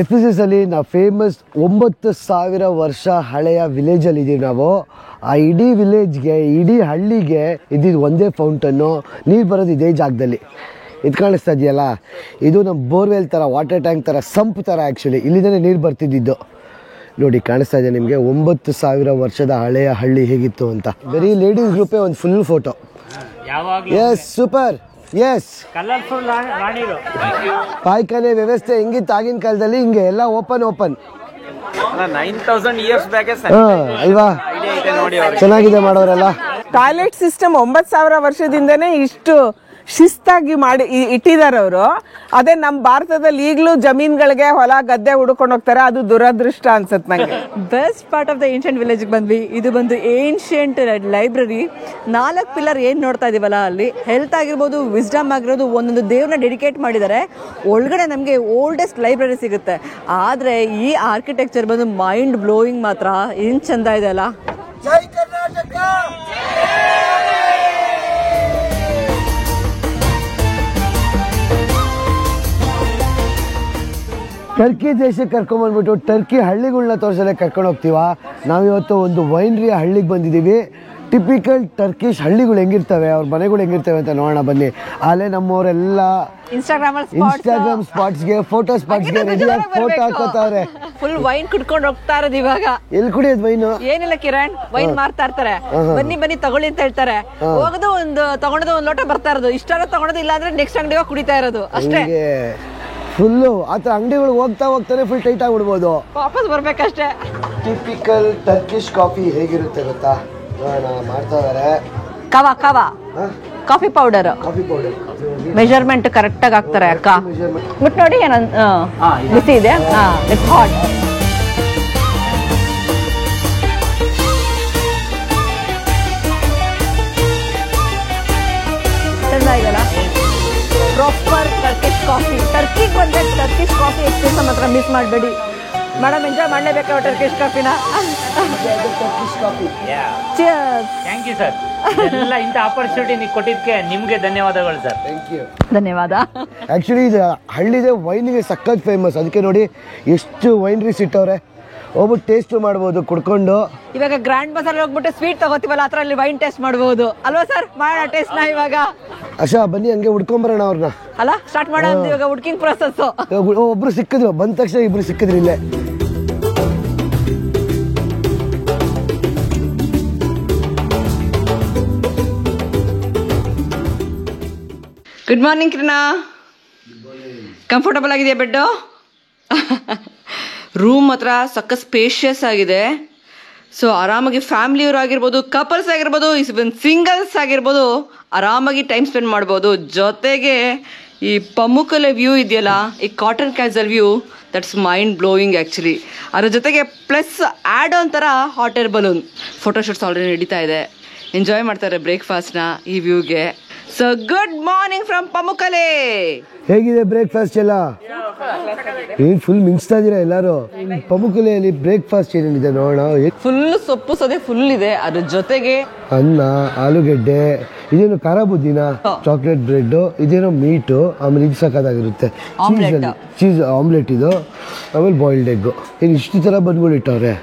FSS ಅಲ್ಲಿ ನಾವು ಫೇಮಸ್ 9000 ವರ್ಷ ಹಳೆಯ ವಿಲೇಜಲ್ಲಿ ಇದ್ದೀವಿ ನಾವು. ಆ ಇಡೀ ವಿಲೇಜ್ಗೆ, ಇಡೀ ಹಳ್ಳಿಗೆ ಇದ್ದಿದ್ದು ಒಂದೇ ಫೌಂಟನ್ನು. ನೀರು ಬರೋದು ಇದೇ ಜಾಗದಲ್ಲಿ. ಇದು ಕಾಣಿಸ್ತಾ ಇದೆಯಲ್ಲ, ಇದು ನಮ್ಮ ಬೋರ್ವೆಲ್ ಥರ, ವಾಟರ್ ಟ್ಯಾಂಕ್ ಥರ, ಸಂಪ್ ಥರ. ಆ್ಯಕ್ಚುಲಿ ಇಲ್ಲಿಂದಲೇ ನೀರು ಬರ್ತಿದ್ದಿದ್ದು. ನೋಡಿ ಕಾಣಿಸ್ತಾ ಇದೆ ನಿಮಗೆ 9000 ವರ್ಷದ ಹಳೆಯ ಹಳ್ಳಿ ಹೇಗಿತ್ತು ಅಂತ. ಬರೀ ಲೇಡೀಸ್ ಗ್ರೂಪೇ ಒಂದು full photo. Yes, super. Yes, ಪಾಯ್ಖಾನೆ ವ್ಯವಸ್ಥೆ ಹೆಂಗಿತ್ತು ಆಗಿನ ಕಾಲದಲ್ಲಿ, ಹಿಂಗೆ ಎಲ್ಲ ಓಪನ್ 9000 years back ಅಲ್ವಾ? ಚೆನ್ನಾಗಿದೆ ಮಾಡೋರೆಲ್ಲ. ಟಾಯ್ಲೆಟ್ ಸಿಸ್ಟಮ್ 9000 ವರ್ಷದಿಂದನೇ ಇಷ್ಟು ಶಿಸ್ತಾಗಿ ಮಾಡಿ ಇಟ್ಟಿದ್ದಾರೆ ಅವರು. ಅದೇ ನಮ್ಮ ಭಾರತದಲ್ಲಿ ಈಗಲೂ ಜಮೀನ್ಗಳಿಗೆ ಹೊಲ ಗದ್ದೆ ಹುಡ್ಕೊಂಡು ಹೋಗ್ತಾರೆ. ಅದು ದುರದೃಷ್ಟ ಅನ್ಸುತ್ತೆ ನಂಗೆ. Best part of the ancient village ಬಂದ್ವಿ. ಇದು ಬಂದು ಏನ್ಷಿಯಂಟ್ ಲೈಬ್ರರಿ. 4 ಪಿಲ್ಲರ್ ಏನು ನೋಡ್ತಾ ಇದೀವಲ್ಲ, ಅಲ್ಲಿ ಹೆಲ್ತ್ ಆಗಿರ್ಬೋದು, ವಿಸ್ಡಮ್ ಆಗಿರೋದು, ಒಂದೊಂದು ದೇವ್ರನ್ನ ಡೆಡಿಕೇಟ್ ಮಾಡಿದ್ದಾರೆ. ಒಳಗಡೆ ನಮಗೆ ಓಲ್ಡೆಸ್ಟ್ ಲೈಬ್ರರಿ ಸಿಗುತ್ತೆ. ಆದರೆ ಈ ಆರ್ಕಿಟೆಕ್ಚರ್ ಬಂದು ಮೈಂಡ್ ಬ್ಲೋಯಿಂಗ್ ಮಾತ್ರ. ಏನು ಚಂದ ಇದೆ ಅಲ್ಲ. ಜೈ ಕರ್ನಾಟಕ. ಟರ್ಕಿ ದೇಶಕ್ಕೆ ಕರ್ಕೊಂಡ್ಬಂದ್ಬಿಟ್ಟು ಟರ್ಕಿ ಹಳ್ಳಿಗಳನ್ನ ತೋರಿಸಲೇ ಕರ್ಕೊಂಡು ಹೋಗ್ತೀವ. ನಾವಿವತ್ತು ಒಂದು ವೈನ್ರಿಯ ಹಳ್ಳಿಗೆ ಬಂದಿದ್ದೀವಿ. ಟಿಪಿಕಲ್ ಟರ್ಕಿಶ್ ಹಳ್ಳಿಗಳು ಹೆಂಗಿರ್ತವೆ, ಅವ್ರ ಮನೆಗಳು ಹೆಂಗಿರ್ತವೆ ಅಂತ ನೋಡೋಣ ಬನ್ನಿ. ಅಲ್ಲೇ ನಮ್ಮವರೆಲ್ಲ ಇನ್ಸ್ಟಾಗ್ರಾಮ್ ಸ್ಪಾಟ್ಸ್ಗೆ, ಫೋಟೋ ಸ್ಪಾಟ್ಸ್ಗೆ ರೆಡಿಯಾಗಿ ಫೋಟೋ ಹಾಕೋತಾವ್ರೆ. ಫುಲ್ ವೈನ್ ಕುಡ್ಕೊಂಡು ಹೋಗ್ತಾ ಇರೋದು ಇವಾಗ. ಎಲ್ಲಿ ಕುಡಿಯೋದು ವೈನು? ಏನಿಲ್ಲ ಕಿರಣ್, ವೈನ್ ಮಾರ್ತಾ ಇರ್ತಾರೆ. ಬನ್ನಿ ಬನ್ನಿ ತಗೊಳ್ಳಿ ಅಂತ ಹೇಳ್ತಾರೆ. ಹೋಗೋದು ತಗೊಂಡದು ಒಂದು ಲೋಟ ಬರ್ತಾ ಇರೋದು. ಇಷ್ಟಾರ ತಗೊಳೋದು, ಇಲ್ಲ ಅಂದ್ರೆ ನೆಕ್ಸ್ಟ್ ಅಂಗಡಿಗೆ ಕುಡಿತಾ ಇರೋದು ಅಷ್ಟೇ. ಫುಲ್ಲು ಆ ಥರ ಅಂಗಡಿಗಳು ಹೋಗ್ತಾನೆ ಫುಲ್ ಟೈಟ್ ಆಗ್ಬಿಡ್ಬೋದು. ವಾಪಸ್ ಬರ್ಬೇಕಷ್ಟೇ. ಟಿಪಿಕಲ್ ಟರ್ಕಿಶ್ ಕಾಫಿ ಹೇಗಿರುತ್ತೆ ಗೊತ್ತಾ? ಮಾಡ್ತಾ ಇದಾರೆ. Coffee powder, coffee powder measurement correct ಆಗಿ ಹಾಕ್ತಾರೆ ಅಕ್ಕ. ಬಟ್ ನೋಡಿ ಬಿಸಿ ಇದೆ. It's hot. ಟರ್ಕಿಗೆ ಬಂದರೆ ಟರ್ಕಿಶ್ ಕಾಫಿ ಎಕ್ಸ್ಪೀರಿಯನ್ಸ್ ಮಾತ್ರ ಮಿಸ್ ಮಾಡಬೇಡಿ. ಮೇಡಮ್ ಎಂಜಾಯ್ ಮಾಡಲೇಬೇಕಾ ಟರ್ಕಿಶ್ ಕಾಫಿನ? Thank you sir. ಎಲ್ಲ ಇಂಥ ಆಪರ್ಚುನಿಟಿ ನೀವು ಕೊಟ್ಟಿದ್ದಕ್ಕೆ ನಿಮಗೆ ಧನ್ಯವಾದಗಳು ಸರ್. ಧನ್ಯವಾದ. ಆ್ಯಕ್ಚುಲಿ ಇದು ಹಳ್ಳಿದೆ ವೈನಿಗೆ ಸಖತ್ ಫೇಮಸ್. ಅದಕ್ಕೆ ನೋಡಿ ಎಷ್ಟು ವೈನ್ರೀಸ್ ಇಟ್ಟವ್ರೆ, ಹೋಗ್ಬಿಟ್ಟು ಟೇಸ್ಟ್ ಮಾಡ್ಬೋದು ಕುಡ್ಕೊಂಡು. ಇವಾಗ ಗ್ರ್ಯಾಂಡ್ ಬಜಾರ್ ಹೋಗ್ಬಿಟ್ಟು ಸ್ವೀಟ್ ತಗೋತೀವಲ್ಲ, ಆ ಥರ ಅಲ್ಲಿ ವೈನ್ ಟೇಸ್ಟ್ ಮಾಡ್ಬೋದು ಅಲ್ವಾ ಸರ್? ಮಾಡೋಣ ಟೇಸ್ಟ್ನ ಇವಾಗ. ಅಶಾ ಬನ್ನಿ ಹಂಗೆ ಹುಡ್ಕೊಂಬರೋಣ ಅವ್ರನ್ನ. ಅಲ್ಲ ಸ್ಟಾರ್ಟ್ ಮಾಡೋಣ ಇವಾಗ ಹುಡ್ಕಿಂಗ್ ಪ್ರೊಸೆಸ್. ಒಬ್ರು ಸಿಕ್ಕಿದ್ರು, ಬಂದ ತಕ್ಷಣ ಇಬ್ರು ಸಿಕ್ಕಿದ್ರು ಇಲ್ಲೇ. ಗುಡ್ ಮಾರ್ನಿಂಗ್ ಕಿರಣ. ಕಂಫರ್ಟಬಲ್ ಆಗಿದೆಯಾ ಬೆಡ್ಡು? ರೂಮ್ ಮಾತ್ರ ಸಕ್ಕ ಸ್ಪೇಷಿಯಸ್ ಆಗಿದೆ. ಸೊ ಆರಾಮಾಗಿ ಫ್ಯಾಮಿಲಿಯವರು ಆಗಿರ್ಬೋದು, ಕಪಲ್ಸ್ ಆಗಿರ್ಬೋದು, ಸಿಂಗಲ್ಸ್ ಆಗಿರ್ಬೋದು, ಆರಾಮಾಗಿ ಟೈಮ್ ಸ್ಪೆಂಡ್ ಮಾಡ್ಬೋದು. ಜೊತೆಗೆ ಈ ಪಮ್ಮುಕಲೆ ವ್ಯೂ ಇದೆಯಲ್ಲ, ಈ cotton castle view, that's mind blowing actually. ಅದ್ರ ಜೊತೆಗೆ ಪ್ಲಸ್ ಆ್ಯಡ್ ಆನ್ ಥರ hot air balloon photoshoots already ನಡೀತಾ ಇದೆ. ಎಂಜಾಯ್ ಮಾಡ್ತಾರೆ ಬ್ರೇಕ್ಫಾಸ್ಟ್ನ ಈ ವ್ಯೂಗೆ. So good morning from Pamukkale. ಹೇಗಿದೆ ಬ್ರೇಕ್ಫಾಸ್ಟ್ ಎಲ್ಲ? ಏನ್ ಫುಲ್ ಮಿಂಚ್ತಾ ಇದೀರಾ ಎಲ್ಲಾರು? ಪಮ್ಮುಕಲೆಯಲ್ಲಿ ಬ್ರೇಕ್ಫಾಸ್ಟ್ ಏನೇನಿದೆ ನೋಡೋಣ. ಫುಲ್ ಸೊಪ್ಪು ಸದೆ ಫುಲ್ ಇದೆ. ಅದ್ರ ಜೊತೆಗೆ ಅನ್ನ, ಆಲೂಗೆಡ್ಡೆ, ಇದೇನು ಖಾರ ಬುದ್ದಿನ, ಚಾಕ್ಲೇಟ್ ಬ್ರೆಡ್, ಇದೇನೋ ಮೀಟು, ಆಮೇಲೆ ಇದು ಸಕ್ಕದಾಗಿರುತ್ತೆ ಚೀಸ್ ಆಮ್ಲೆಟ್, ಇದು ಆಮೇಲೆ ಬಾಯ್ಲ್ಡ್ ಎಗ್. ಏನು ಇಷ್ಟು ಥರ ಬಂದ್ಗಳು ಇಟ್ಟವ್ರೆ.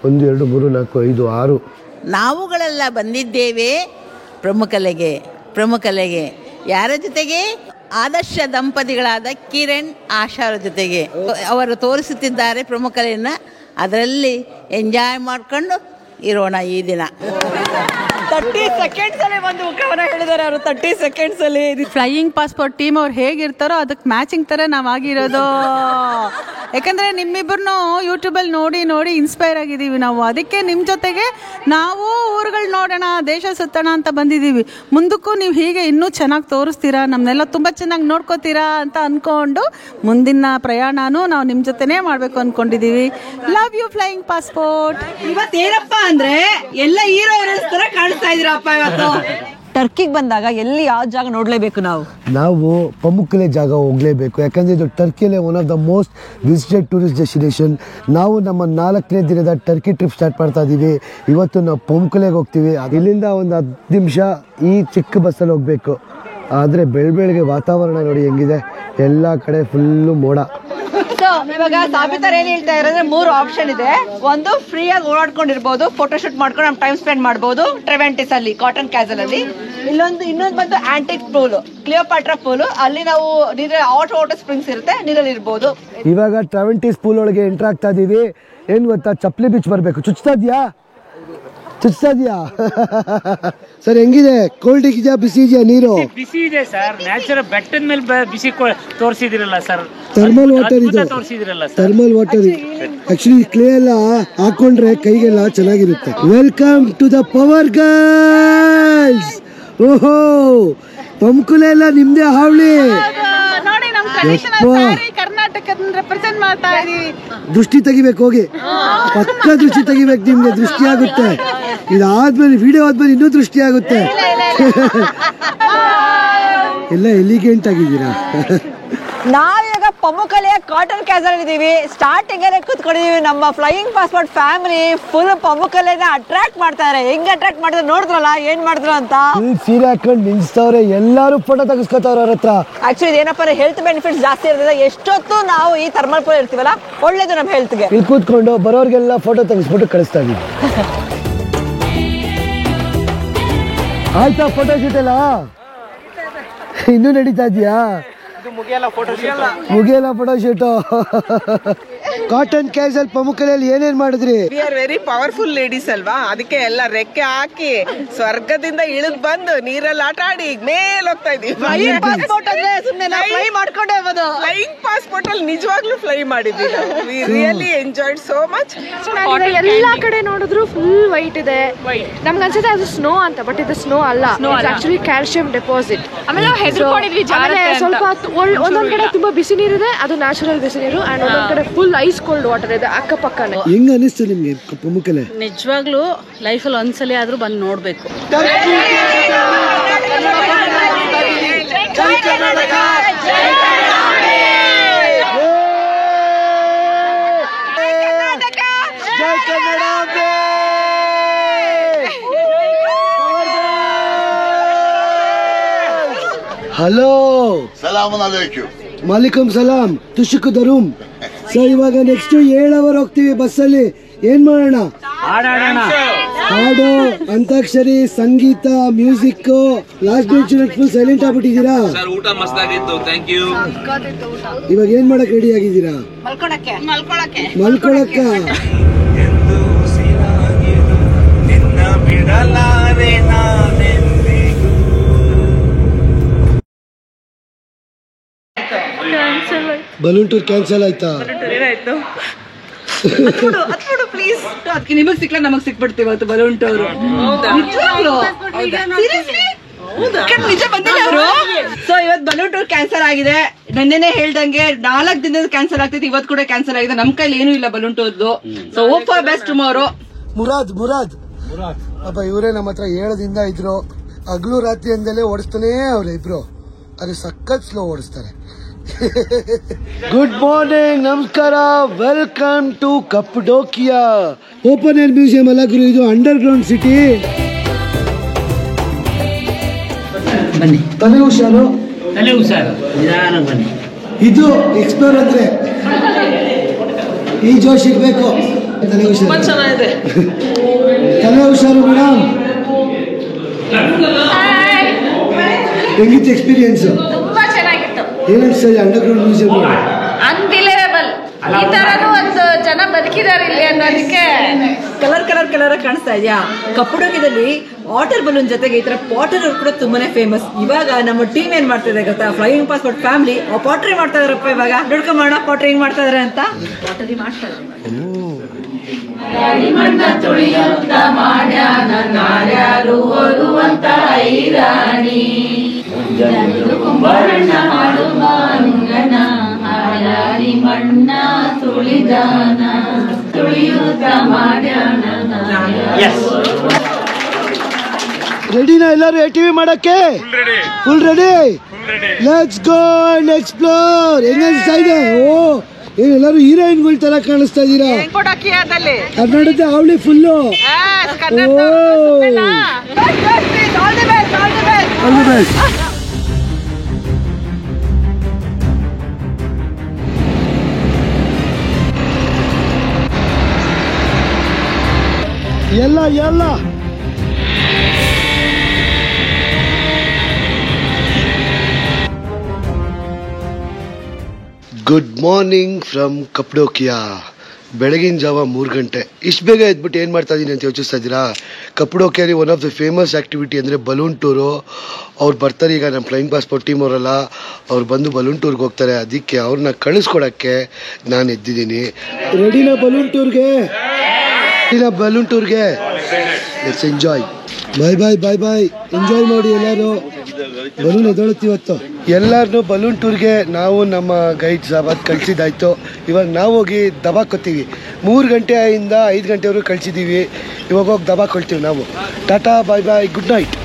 1 2 3 4 5 6. ನಾವುಗಳೆಲ್ಲ ಬಂದಿದ್ದೇವೆ ಪ್ರಮುಖಲೆಗೆ ಯಾರ ಜೊತೆಗೆ? ಆದರ್ಶ ದಂಪತಿಗಳಾದ ಕಿರಣ್ ಆಶಾರ ಜೊತೆಗೆ. ಅವರು ತೋರಿಸುತ್ತಿದ್ದಾರೆ ಪ್ರಮುಖಲೆಯನ್ನು. ಅದರಲ್ಲಿ ಎಂಜಾಯ್ ಮಾಡ್ಕೊಂಡು ಇರೋಣ ಈ ದಿನ. 30 ಸೆಕೆಂಡ್ಸ್ ಅಲ್ಲಿ ಒಂದು ಮುಖವನ್ನ ಹೇಳಿದ್ದಾರೆ ಅವರು. 30 ಸೆಕೆಂಡ್ಸ್ ಅಲ್ಲಿ ಫ್ಲೈಯಿಂಗ್ ಪಾಸ್ಪೋರ್ಟ್ ಟೀಮ್ ಅವ್ರು ಹೇಗಿರ್ತಾರೋ ಅದಕ್ಕೆ ಮ್ಯಾಚಿಂಗ್ ಥರ ನಾವಾಗಿರೋದು. ಯಾಕಂದರೆ ನಿಮ್ಮಿಬ್ಬರನ್ನು ಯೂಟ್ಯೂಬಲ್ಲಿ ನೋಡಿ ಇನ್ಸ್ಪೈರ್ ಆಗಿದ್ದೀವಿ ನಾವು. ಅದಕ್ಕೆ ನಿಮ್ಮ ಜೊತೆಗೆ ನಾವು ಊರುಗಳು ನೋಡೋಣ, ದೇಶ ಸುತ್ತೋಣ ಅಂತ ಬಂದಿದ್ದೀವಿ. ಮುಂದಕ್ಕೂ ನೀವು ಹೀಗೆ ಇನ್ನೂ ಚೆನ್ನಾಗಿ ತೋರಿಸ್ತೀರಾ, ನಮ್ಮನ್ನೆಲ್ಲ ತುಂಬ ಚೆನ್ನಾಗಿ ನೋಡ್ಕೋತೀರಾ ಅಂತ ಅಂದ್ಕೊಂಡು ಮುಂದಿನ ಪ್ರಯಾಣನೂ ನಾವು ನಿಮ್ಮ ಜೊತೆನೇ ಮಾಡಬೇಕು ಅಂದ್ಕೊಂಡಿದ್ದೀವಿ. Love you flying passport. ಇವತ್ತೇನಪ್ಪ ಅಂದರೆ ಎಲ್ಲ ಹೀರೋ ತರ ಕಾಣಿಸ್ತಾ ಇದ್ದೀರಪ್ಪ ಇವತ್ತು. ಟರ್ಕಿಗೆ ಬಂದಾಗ ಎಲ್ಲಿ ಯಾವ ಜಾಗ ನೋಡಲೇಬೇಕು ನಾವು ಪಮ್ಮುಕಲೆ ಜಾಗ ಹೋಗಲೇಬೇಕು. ಯಾಕಂದರೆ ಇದು ಟರ್ಕಿಯಲ್ಲೇ one of the most visited tourist destination. ನಾವು ನಮ್ಮ 4ನೇ ದಿನದ ಟರ್ಕಿ ಟ್ರಿಪ್ ಸ್ಟಾರ್ಟ್ ಮಾಡ್ತಾ ಇದ್ದೀವಿ. ಇವತ್ತು ನಾವು ಪಮ್ಮುಕಲೆಗೆ ಹೋಗ್ತೀವಿ. ಇಲ್ಲಿಂದ ಒಂದು 10 ನಿಮಿಷ ಈ ಚಿಕ್ಕ ಬಸ್ಸಲ್ಲಿ ಹೋಗಬೇಕು. ಆದರೆ ಬೆಳಗ್ಗೆ ವಾತಾವರಣ ನೋಡಿ ಹೆಂಗಿದೆ, ಎಲ್ಲ ಕಡೆ ಫುಲ್ಲು ಮೋಡ. ಇವಾಗ ಸಾಬಿತಾರ್ ಏನ್ ಹೇಳ್ತಾ ಇರೋದ್ರೆ 3 ಆಪ್ಷನ್ ಇದೆ. ಒಂದು ಫ್ರೀಯಾಗಿ ಓಡಾಡ್ಕೊಂಡಿರ್ಬೋದು, ಫೋಟೋಶೂಟ್ ಮಾಡ್ಕೊಂಡು ನಮ್ಮ ಟೈಮ್ ಸ್ಪೆಂಡ್ ಮಾಡ್ಬೋದು ಟ್ರೆವೆಂಟಿಸ್ ಅಲ್ಲಿ, ಕಾಟನ್ ಕ್ಯಾಸಲ್ ಅಲ್ಲಿ. ಇನ್ನೊಂದು ಬಂದು ಆಂಟಿಕ್ ಪೂಲ್, ಕ್ಲಿಯೋಪಾಟ್ರಾ ಪೂಲ್. ಅಲ್ಲಿ ನಾವು ವಾಟರ್ ಸ್ಪ್ರಿಂಗ್ಸ್ ಇರುತ್ತೆ, ನೀರಲ್ಲಿ ಇರ್ಬೋದು. ಇವಾಗ ಟ್ರೆವೆಂಟಿಸ್ ಪೂಲ್ ಒಳಗೆ ಎಂಟರ್ ಆಗ್ತಾ ಇದೀವಿ. ಏನ್ ಗೊತ್ತಾ, ಚಪ್ಪಲಿ ಬಿಚ್ ಬರ್ಬೇಕು. ಚುಚ್ತಾ ಇದೆಯಾ ಸರ್? ಹೆಂಗಿದೆ? ಕೋಲ್ಡ್ ಇದೆಯಾ, ಬಿಸಿ ಇದೆಯಾ ನೀರು? ಬಿಸಿ ಇದೆ ಸರ್. ನ್ಯಾಚುರಲ್ ಬೆಟ್ಟದ ಮೇಲೆ ಬಿಸಿ ತೋರಿಸಿದಿರಲ್ಲ ಸರ್. ಥರ್ಮಲ್ ವಾಟರ್ ಇದು, ತೋರಿಸಿದಿರಲ್ಲ ಥರ್ಮಲ್ ವಾಟರ್. ಆಕ್ಚುಲಿ ಕ್ಲೇ ಎಲ್ಲ ಹಾಕೊಂಡ್ರೆ ಕೈಗೆಲ್ಲ ಚೆನ್ನಾಗಿರುತ್ತೆ. Welcome to the power girls. ಓಹೋ, ಪಮ್ಮುಕಲೆ ಎಲ್ಲ ನಿಮ್ದೇ ಹಾವಳಿ. ನೋಡಿ ನಮ್ಮ ಟ್ರೆಡಿಷನಲ್ ಸ್ಯಾರಿ ಕರ್ನಾಟಕದ ರೆಪ್ರೆಸೆಂಟ್ ಮಾಡ್ತಾ ಇದೀವಿ. ದೃಷ್ಟಿ ತೆಗಿಬೇಕು, ಹೋಗಿ ಪಕ್ಕ ದೃಷ್ಟಿ ತೆಗಿಬೇಕು. ನಿಮ್ಗೆ ದೃಷ್ಟಿ ಆಗುತ್ತೆ. ಇದಾದ್ಮೇಲೆ ವಿಡಿಯೋ ಆದ್ಮೇಲೆ ಇನ್ನೂ ದೃಷ್ಟಿ ಆಗುತ್ತೆ. ಎಲ್ಲ ಎಲಿಗೆಂಟ್ ಆಗಿದ್ದೀರಾ. ನಾವೀಗ ಪಮ್ಮುಕಲೆಯ ಕಾಟನ್ ಕ್ಯಾಸಲ್ ಇದ್ದೀವಿ. ಸ್ಟಾರ್ಟಿಂಗ್ ಅಲ್ಲೇ ಕೂತ್ಕೊಂಡಿದೀವಿ. ನಮ್ಮ ಫ್ಲೈಯಿಂಗ್ ಪಾಸ್ಪೋರ್ಟ್ ಫ್ಯಾಮಿಲಿ ಫುಲ್ ಪಮ್ಮುಕಲೆನ ಅಟ್ರಾಕ್ಟ್ ಮಾಡ್ತಾರೆ. ಹೆಂಗ್ ಅಟ್ರಾಕ್ಟ್ ಮಾಡಿದ್ರೆ ನೋಡಿದ್ರಲ್ಲ ಏನ್ ಮಾಡಿದ್ರು ಅಂತ. ಸೀರೆ ಹಾಕೊಂಡು ನಿಂಚ್ತವ್ರೆ, ಎಲ್ಲಾರು ಫೋಟೋ ತೆಗಿಸ್ಕೊತಾವ್ರ ಅವ್ರ ಹತ್ರ. ಆಕ್ಚುಲಿ ಏನಪ್ಪ ಹೆಲ್ತ್ ಬೆನಿಫಿಟ್ಸ್ ಜಾಸ್ತಿ ಇರ್ತದೆ. ಎಷ್ಟೊತ್ತು ನಾವು ಈ ಥರ್ಮಲ್ ಪೂಲ್ ಇರ್ತೀವಲ್ಲ, ಒಳ್ಳೇದು ನಮ್ಮ ಹೆಲ್ತ್ಗೆ. ಇಲ್ಲಿ ಕೂತ್ಕೊಂಡು ಬರೋರ್ಗೆಲ್ಲ ಫೋಟೋ ತೆಗಿಸ್ಬಿಟ್ಟು ಕಳಿಸ್ತಾ ಇದೀವಿ. ಆಯ್ತಾ ಫೋಟೋ ಶೂಟ್ ಎಲ್ಲ? ಇನ್ನೂ ನಡೀತಾ ಇದೆಯಾ? ಮುಗಿಯಲ್ಲ ಫೋಟೋ ಶೂಟ್. ಕಾಟನ್ ಕ್ಯಾಸಲ್ ಪಮ್ಮುಕಲೆಯಲ್ಲಿ ಏನೇನ್ ಮಾಡಿದ್ರಿ? We are very powerful ladies ಅಲ್ವಾ, ಅದಕ್ಕೆ ಎಲ್ಲ ರೆಕ್ಕೆ ಹಾಕಿ ಸ್ವರ್ಗದಿಂದ ಇಳಿದ್ ಬಂದು ನೀರಲ್ಲಿ ಆಟ ಆಡಿ ಈಗ ಮೇಲ್ ಹೋಗ್ತಾ ಇದೀವಿ. ಫ್ಲೈಯಿಂಗ್ ಪಾಸ್ಪೋರ್ಟ್ ಅಂದ್ರೆ ಸುಮ್ಮನೆ ಫ್ಲೈ ಮಾಡ್ಕೊಂಡೇ ಹೋಗೋದು. ಫ್ಲೈಯಿಂಗ್ ಪಾಸ್ಪೋರ್ಟ್ ಅಲ್ಲಿ ನಿಜವಾಗ್ಲೂ ಫ್ಲೈ ಮಾಡಿದ್ವಿ. We really enjoyed so much. ಎಲ್ಲಾ ಕಡೆ ನೋಡಿದ್ರು ಫುಲ್ ವೈಟ್ ಇದೆ. ನಮ್ಗೆ ಅನ್ಸುತ್ತೆ ಅದು ಸ್ನೋ ಅಂತ, ಬಟ್ ಇದು ಸ್ನೋ ಅಲ್ಲ, ಆಕ್ಚುಲಿ ಕ್ಯಾಲ್ಸಿಯಂ ಡೆಪಾಸಿಟ್. ಆಮೇಲೆ ಸ್ವಲ್ಪ ಒಂದೊಂದ್ ಕಡೆ ತುಂಬಾ ಬಿಸಿ ನೀರಿದೆ, ಅದು ನ್ಯಾಚುರಲ್ ಬಿಸಿ ನೀರು. ಅಂಡ್ ಒಂದೊಂದ್ ಕಡೆ ಫುಲ್ ಐಸ್ ಕೋಲ್ಡ್ ವಾಟರ್ ಇದೆ ಅಕ್ಕಪಕ್ಕನೆ. ಹೆಂಗ ಅನಿಸ್ತು ನಿಮ್ಗೆ ಪಮ್ಮುಕಲೆ? ನಿಜವಾಗ್ಲೂ ಲೈಫಲ್ಲಿ ಒಂದ್ಸಲಿ ಆದ್ರೂ ಬಂದು ನೋಡ್ಬೇಕು. ಹಲೋ. ಸಲಾಮ್ ಅಲೈಕುಂ. ಮಾಲಿಕುಂ ಸಲಾಂ. ತುಶುಕು ದರೂಮ್. ಸೊ ಇವಾಗ ನೆಕ್ಸ್ಟ್ 7 ಅವರ್ ಹೋಗ್ತೀವಿ ಬಸ್ಸಲ್ಲಿ. ಏನ್ ಮಾಡೋಣ? ಹಾಡು, ಅಂತಾಕ್ಷರಿ, ಸಂಗೀತ, music. Last bench full silent ಆಗ್ಬಿಟ್ಟಿದ್ದೀರಾ? ಊಟ ಮಸ್ತ್ ಆಗಿತ್ತು, ಥ್ಯಾಂಕ್ ಯು. ಇವಾಗ ಏನ್ ಮಾಡಕ್ ರೆಡಿ ಆಗಿದ್ದೀರಾ? ಮಲ್ಕೊಳಕ್ಕ. ಬಲೂನ್ ಟೂರ್ ಕ್ಯಾನ್ಸಲ್ ಆಯ್ತಾ? ಪ್ಲೀಸ್. ಅದಕ್ಕೆ ನಿಮಗ್ ಸಿಕ್ಲ ನಮಗ್ ಸಿಕ್ಬಿಡ್ತೀವಿ ಇವತ್ತು ಬಲೂನ್ ಟೂರ್. ನಿಜ ಬಂದಿಲ್ಲ ಅವರು. ಸೊ ಇವತ್ತು ಬಲೂನ್ ಟೂರ್ ಕ್ಯಾನ್ಸಲ್ ಆಗಿದೆ. ನೆನ್ನೆನೆ ಹೇಳ್ದಂಗೆ 4 ದಿನದ ಕ್ಯಾನ್ಸಲ್ ಆಗ್ತೈತಿ. ಇವತ್ತು ಕೂಡ ಕ್ಯಾನ್ಸಲ್ ಆಗಿದೆ. ನಮ್ ಕೈಲಿ ಏನೂ ಇಲ್ಲ ಬಲೂನ್ ಟೂರ್ದು. So hope for best tomorrow. Murad ಅಪ್ಪ ಇವರೇ ನಮ್ಮ ಹತ್ರ 7 ದಿನದಿಂದ ಇದ್ರು. ಹಗಲು ರಾತ್ರಿ ಅಂದಲೇ ಓಡಿಸ್ತಾನೆ ಅವ್ರೆ ಇಬ್ರು. ಅದು ಸಖತ್ ಸ್ಲೋ ಓಡಿಸ್ತಾರೆ. ಗುಡ್ ಮಾರ್ನಿಂಗ್, ನಮಸ್ಕಾರ, welcome to Cappadocia. Open air museum ಅಲ್ಲ ಗುರು, ಇದು ಅಂಡರ್ ಗ್ರೌಂಡ್ ಸಿಟಿ. ಬನ್ನಿ, ತಲೆ ಹುಷಾರು, ನಿಧಾನ ಬನ್ನಿ. ಇದು ಎಕ್ಸ್ಪ್ಲೋರ್ ಅಂದ್ರೆ ಈ ಜೋಶ್ ಇರ್ಬೇಕು. ತಲೆ ಹುಷಾರು, ತಲೆ ಹುಷಾರು ಮೇಡಮ್. ಹೆಂಗಿತ್ತು ಎಕ್ಸ್ಪೀರಿಯನ್ಸ್? ತುಂಬಾ ಚೆನ್ನಾಗಿತ್ತು. ಏನಿಸ್ತದೆ ಅಂಡರ್ ಗ್ರೌಂಡ್ ಮ್ಯೂಸಿಯಂ? ಅನ್ಬಿಲೇಬಲ್. ಈ ತರನು ಒಂದು ಜನ ಬದುಕಿದಾರೆ ಇಲ್ಲಿ ಅನ್ನೋದಕ್ಕೆ. ಕಲರ್ ಕಾಣಿಸ್ತಾ ಇದೆಯಾ? ಕಪ್ಪಡೋಗಿದಲ್ಲಿ ವಾಟರ್ ಬಲೂನ್ ಜೊತೆಗೆ ಈ ತರ ಪಾಟರ್ ಕೂಡ ತುಂಬಾನೇ ಫೇಮಸ್. ಇವಾಗ ನಮ್ಮ ಟೀಮ್ ಏನ್ ಮಾಡ್ತಿದೆ ಗೊತ್ತಾ? ಫ್ಲೈಯಿಂಗ್ ಪಾಸ್ಪೋರ್ಟ್ ಫ್ಯಾಮಿಲಿ ಪಾಟ್ರಿ ಮಾಡ್ತಾ ಇದಾರಪ್ಪ. ಇವಾಗ ನೋಡ್ಕೊಂಬೋಣ ಪಾಟ್ರಿ ಹೆಂಗ್ ಮಾಡ್ತಾ ಇದಾರೆ ಅಂತ. ಪಾಟರಿ ಮಾಡ್ತಾರೆ. ರೆಡಿನಾ ಎಲ್ಲರೂ ATV ಮಾಡಕ್ಕೆ? Full ready. Let's go and explore. ಹೆಂಗನ್ಸ್ತಾ ಇದೆ? ಓ, ಎಲ್ಲರೂ ಹೀರೋಯಿನ್ಗಳ ತರ ಕಾಣಿಸ್ತಾ ಇದ್ದೀರಾ. ಕರ್ನಾಟಕದ ಅವಳಿ ಫುಲ್ಲು. ಎಲ್ಲ ಗುಡ್ ಮಾರ್ನಿಂಗ್ ಫ್ರಮ್ ಕಪ್ಪಡೋಕಿಯಾ. ಬೆಳಗಿನ ಜಾವ 3 ಗಂಟೆ. ಇಷ್ಟು ಬೇಗ ಎದ್ಬಿಟ್ಟು ಏನು ಮಾಡ್ತಾ ಇದ್ದೀನಿ ಅಂತ ಯೋಚಿಸ್ತಾ ಇದ್ದೀರಾ? ಕಪ್ಪಡೋಕಿಯಲ್ಲಿ one of the famous activity ಅಂದರೆ ಬಲೂನ್ ಟೂರು. ಅವ್ರು ಬರ್ತಾರೆ. ಈಗ ನಮ್ಮ ಫ್ಲೈಯಿಂಗ್ ಪಾಸ್ಪೋರ್ಟ್ ಟೀಮ್ ಅವರೆಲ್ಲ ಅವ್ರು ಬಂದು ಬಲೂನ್ ಟೂರ್ಗೆ ಹೋಗ್ತಾರೆ. ಅದಕ್ಕೆ ಅವ್ರನ್ನ ಕಳಿಸ್ಕೊಡೋಕ್ಕೆ ನಾನು ಎದ್ದಿದ್ದೀನಿ. ರೆಡಿನಾ ಬಲೂನ್ ಟೂರ್ಗೆ? ಬಲೂನ್ ಟೂರ್ಗೆ ಲೆಟ್ಸ್ ಎಂಜಾಯ್. ಬಾಯ್ ಎಂಜಾಯ್ ಮಾಡಿ ಎಲ್ಲರೂ. ಬಲೂನ್ ಎದೊಳುತ್ತೆ ಇವತ್ತು. ಎಲ್ಲರನ್ನೂ ಬಲೂನ್ ಟೂರ್ಗೆ ನಾವು ನಮ್ಮ ಗೈಡ್ ಸಾಬತ್ ಕಳಿಸಿದ್ದಾಯ್ತು. ಇವಾಗ ನಾವು ಹೋಗಿ ದಬಾಕೊತೀವಿ. 3 ಗಂಟೆಯಿಂದ 5 ಗಂಟೆವರೆಗೂ ಕಳಿಸಿದ್ದೀವಿ. ಇವಾಗ ಹೋಗಿ ದಬಾಕೊಳ್ತೀವಿ ನಾವು. ಟಾಟಾ, ಬಾಯ್, ಗುಡ್ ನೈಟ್.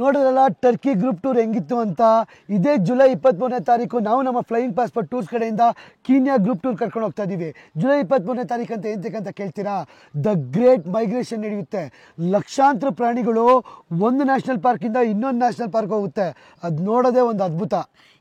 ನೋಡಿದ್ರಲ್ಲ ಟರ್ಕಿ ಗ್ರೂಪ್ ಟೂರ್ ಹೆಂಗಿತ್ತು ಅಂತ. ಇದೇ ಜುಲೈ 23ನೇ ತಾರೀಕು ನಾವು ನಮ್ಮ ಫ್ಲೈಯಿಂಗ್ ಪಾಸ್ಪೋರ್ಟ್ ಟೂರ್ಸ್ ಕಡೆಯಿಂದ ಕೀನ್ಯಾ ಗ್ರೂಪ್ ಟೂರ್ ಕರ್ಕೊಂಡು ಹೋಗ್ತಾ ಇದ್ದೀವಿ. ಜುಲೈ 23ನೇ ತಾರೀಕು ಅಂತ ಏನಂತ ಕೇಳ್ತೀರಾ? ದ ಗ್ರೇಟ್ ಮೈಗ್ರೇಷನ್ ನಡೆಯುತ್ತೆ. ಲಕ್ಷಾಂತರ ಪ್ರಾಣಿಗಳು ಒಂದು ನ್ಯಾಷನಲ್ ಪಾರ್ಕಿಂದ ಇನ್ನೊಂದು ನ್ಯಾಷನಲ್ ಪಾರ್ಕ್ ಹೋಗುತ್ತೆ. ಅದು ನೋಡೋದೇ ಒಂದು ಅದ್ಭುತ.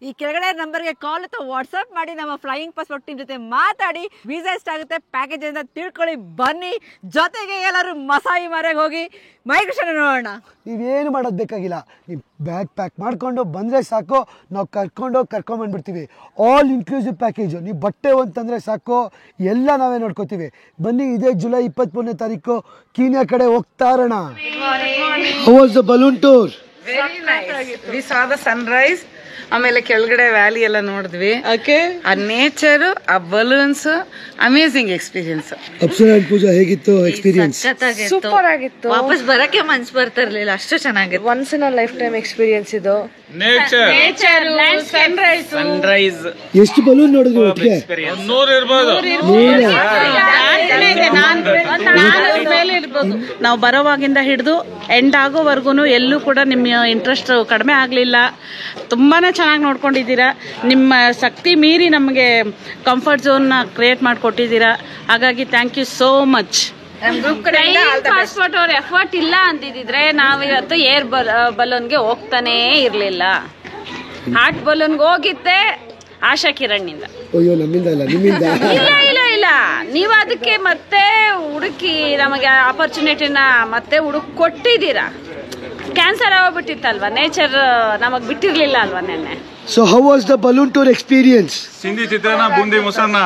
ಈ ಕೆಳಗಡೆ ನಂಬರ್ಗೆ ಕಾಲ್ ಅಥವಾ ವಾಟ್ಸಪ್ ಮಾಡಿ ನಮ್ಮ ಫ್ಲೈಯಿಂಗ್ ಪಾಸ್ಪೋರ್ಟ್ ಟೀಮ್ ಜೊತೆ ಮಾತಾಡಿ ವೀಸಾ ಎಷ್ಟಾಗುತ್ತೆ ಪ್ಯಾಕೇಜ್ ಅಂತ ತಿಳ್ಕೊಳ್ಳಿ. ಬನ್ನಿ, ಜೊತೆಗೆ ಎಲ್ಲರೂ ಮಸಾಯಿ ಮರೆಗೆ ಹೋಗಿ ಮೈಗ್ರೇಷನ್ ನೋಡೋಣ. ನೀವೇನು ಮಾಡೋದು ಬೇಕಾಗಿಲ್ಲ, ನೀವು ಬ್ಯಾಗ್ ಪ್ಯಾಕ್ ಮಾಡಿಕೊಂಡು ಬಂದರೆ ಸಾಕು, ನಾವು ಕರ್ಕೊಂಬಂದ್ಬಿಡ್ತೀವಿ. All inclusive package. ನೀವು ಬಟ್ಟೆ ಅಂತಂದರೆ ಸಾಕು, ಎಲ್ಲ ನಾವೇ ನೋಡ್ಕೋತೀವಿ. ಬನ್ನಿ, ಇದೇ ಜುಲೈ 23ನೇ ತಾರೀಕು ಕೀನ್ಯಾ ಕಡೆ ಹೋಗ್ತಾ ಇರೋಣ. How was the balloon tour? Very nice. We saw the sunrise. ಆಮೇಲೆ ಕೆಳಗಡೆ ವ್ಯಾಲಿ ಎಲ್ಲ ನೋಡಿದ್ವಿ. ಆ ನೇಚರ್, ಆ balloons, amazing experience. Apsara and Pooja ಹೇಗಿತ್ತು ಎಕ್ಸ್ಪೀರಿಯನ್ಸ್? ಸೂಪರ್ ಆಗಿತ್ತು. ವಾಪಸ್ ಬರಕ್ಕೆ ಮನ್ಸು ಬರ್ತಾ ಇರ್ಲಿಲ್ಲ, ಅಷ್ಟು ಚೆನ್ನಾಗಿತ್ತು. Once in a life time experience ಇದು. ಸನ್ರೈಸ್ ಎಷ್ಟು ಬಲೂನ್ ನೋಡಿದ್ವಿ ಒಟ್ಟಿಗೆ? 100 ಇರ್ಬೋದು. ನಾವು ಬರೋವಾಗಿಂದ ಹಿಡಿದು ಎಂಡ್ ಆಗೋವರೆಗೂ ಎಲ್ಲೂ ಕೂಡ ನಿಮ್ಮ ಇಂಟ್ರೆಸ್ಟ್ ಕಡಿಮೆ ಆಗಲಿಲ್ಲ. ತುಂಬಾ ಚೆನ್ನಾಗಿ ನೋಡ್ಕೊಂಡಿದ್ದೀರಾ. ನಿಮ್ಮ ಶಕ್ತಿ ಮೀರಿ ನಮಗೆ ಕಂಫರ್ಟ್ ಝೋನ್ನ ಕ್ರಿಯೇಟ್ ಮಾಡಿಕೊಟ್ಟಿದ್ದೀರಾ. ಹಾಗಾಗಿ thank you so much. Passport ಅವ್ರ ಎಫರ್ಟ್ ಇಲ್ಲ ಅಂದಿದ್ರೆ ನಾವಿವತ್ತು ಏರ್ ಬಲೂನ್ಗೆ ಹೋಗ್ತಾನೇ ಇರಲಿಲ್ಲ. ಹಾರ್ಟ್ ಬಲೂನ್ಗೆ ಹೋಗಿದ್ದೆ ಆಶಾ ಕಿರಣ್ಣಿಂದ. ಅಯ್ಯೋ, ನಮ್ಮಿಂದ ಅಲ್ಲ, ನಿಮ್ಮಿಂದ. ಇಲ್ಲ, ನೀವು ಅದಕ್ಕೆ ಮತ್ತೆ ಹುಡುಕಿ ನಮಗೆ ಆಪರ್ಚುನಿಟಿನ ಮತ್ತೆ ಕೊಟ್ಟಿದ್ದೀರಾ. ಕ್ಯಾನ್ಸರ್ ಆಗ್ಬಿಟ್ಟಿತ್ತಲ್ವಾ, ನೇಚರ್ ನಮಗ್ ಬಿಟ್ಟಿರ್ಲಿಲ್ಲ ಅಲ್ವಾ ನೆನ್ನೆ. So how was the balloon tour experience? ಸಿಂಧಿ ಚಿತ್ರಾನ್ನ, ಬೂಂದಿ ಮೊಸರನ್ನ.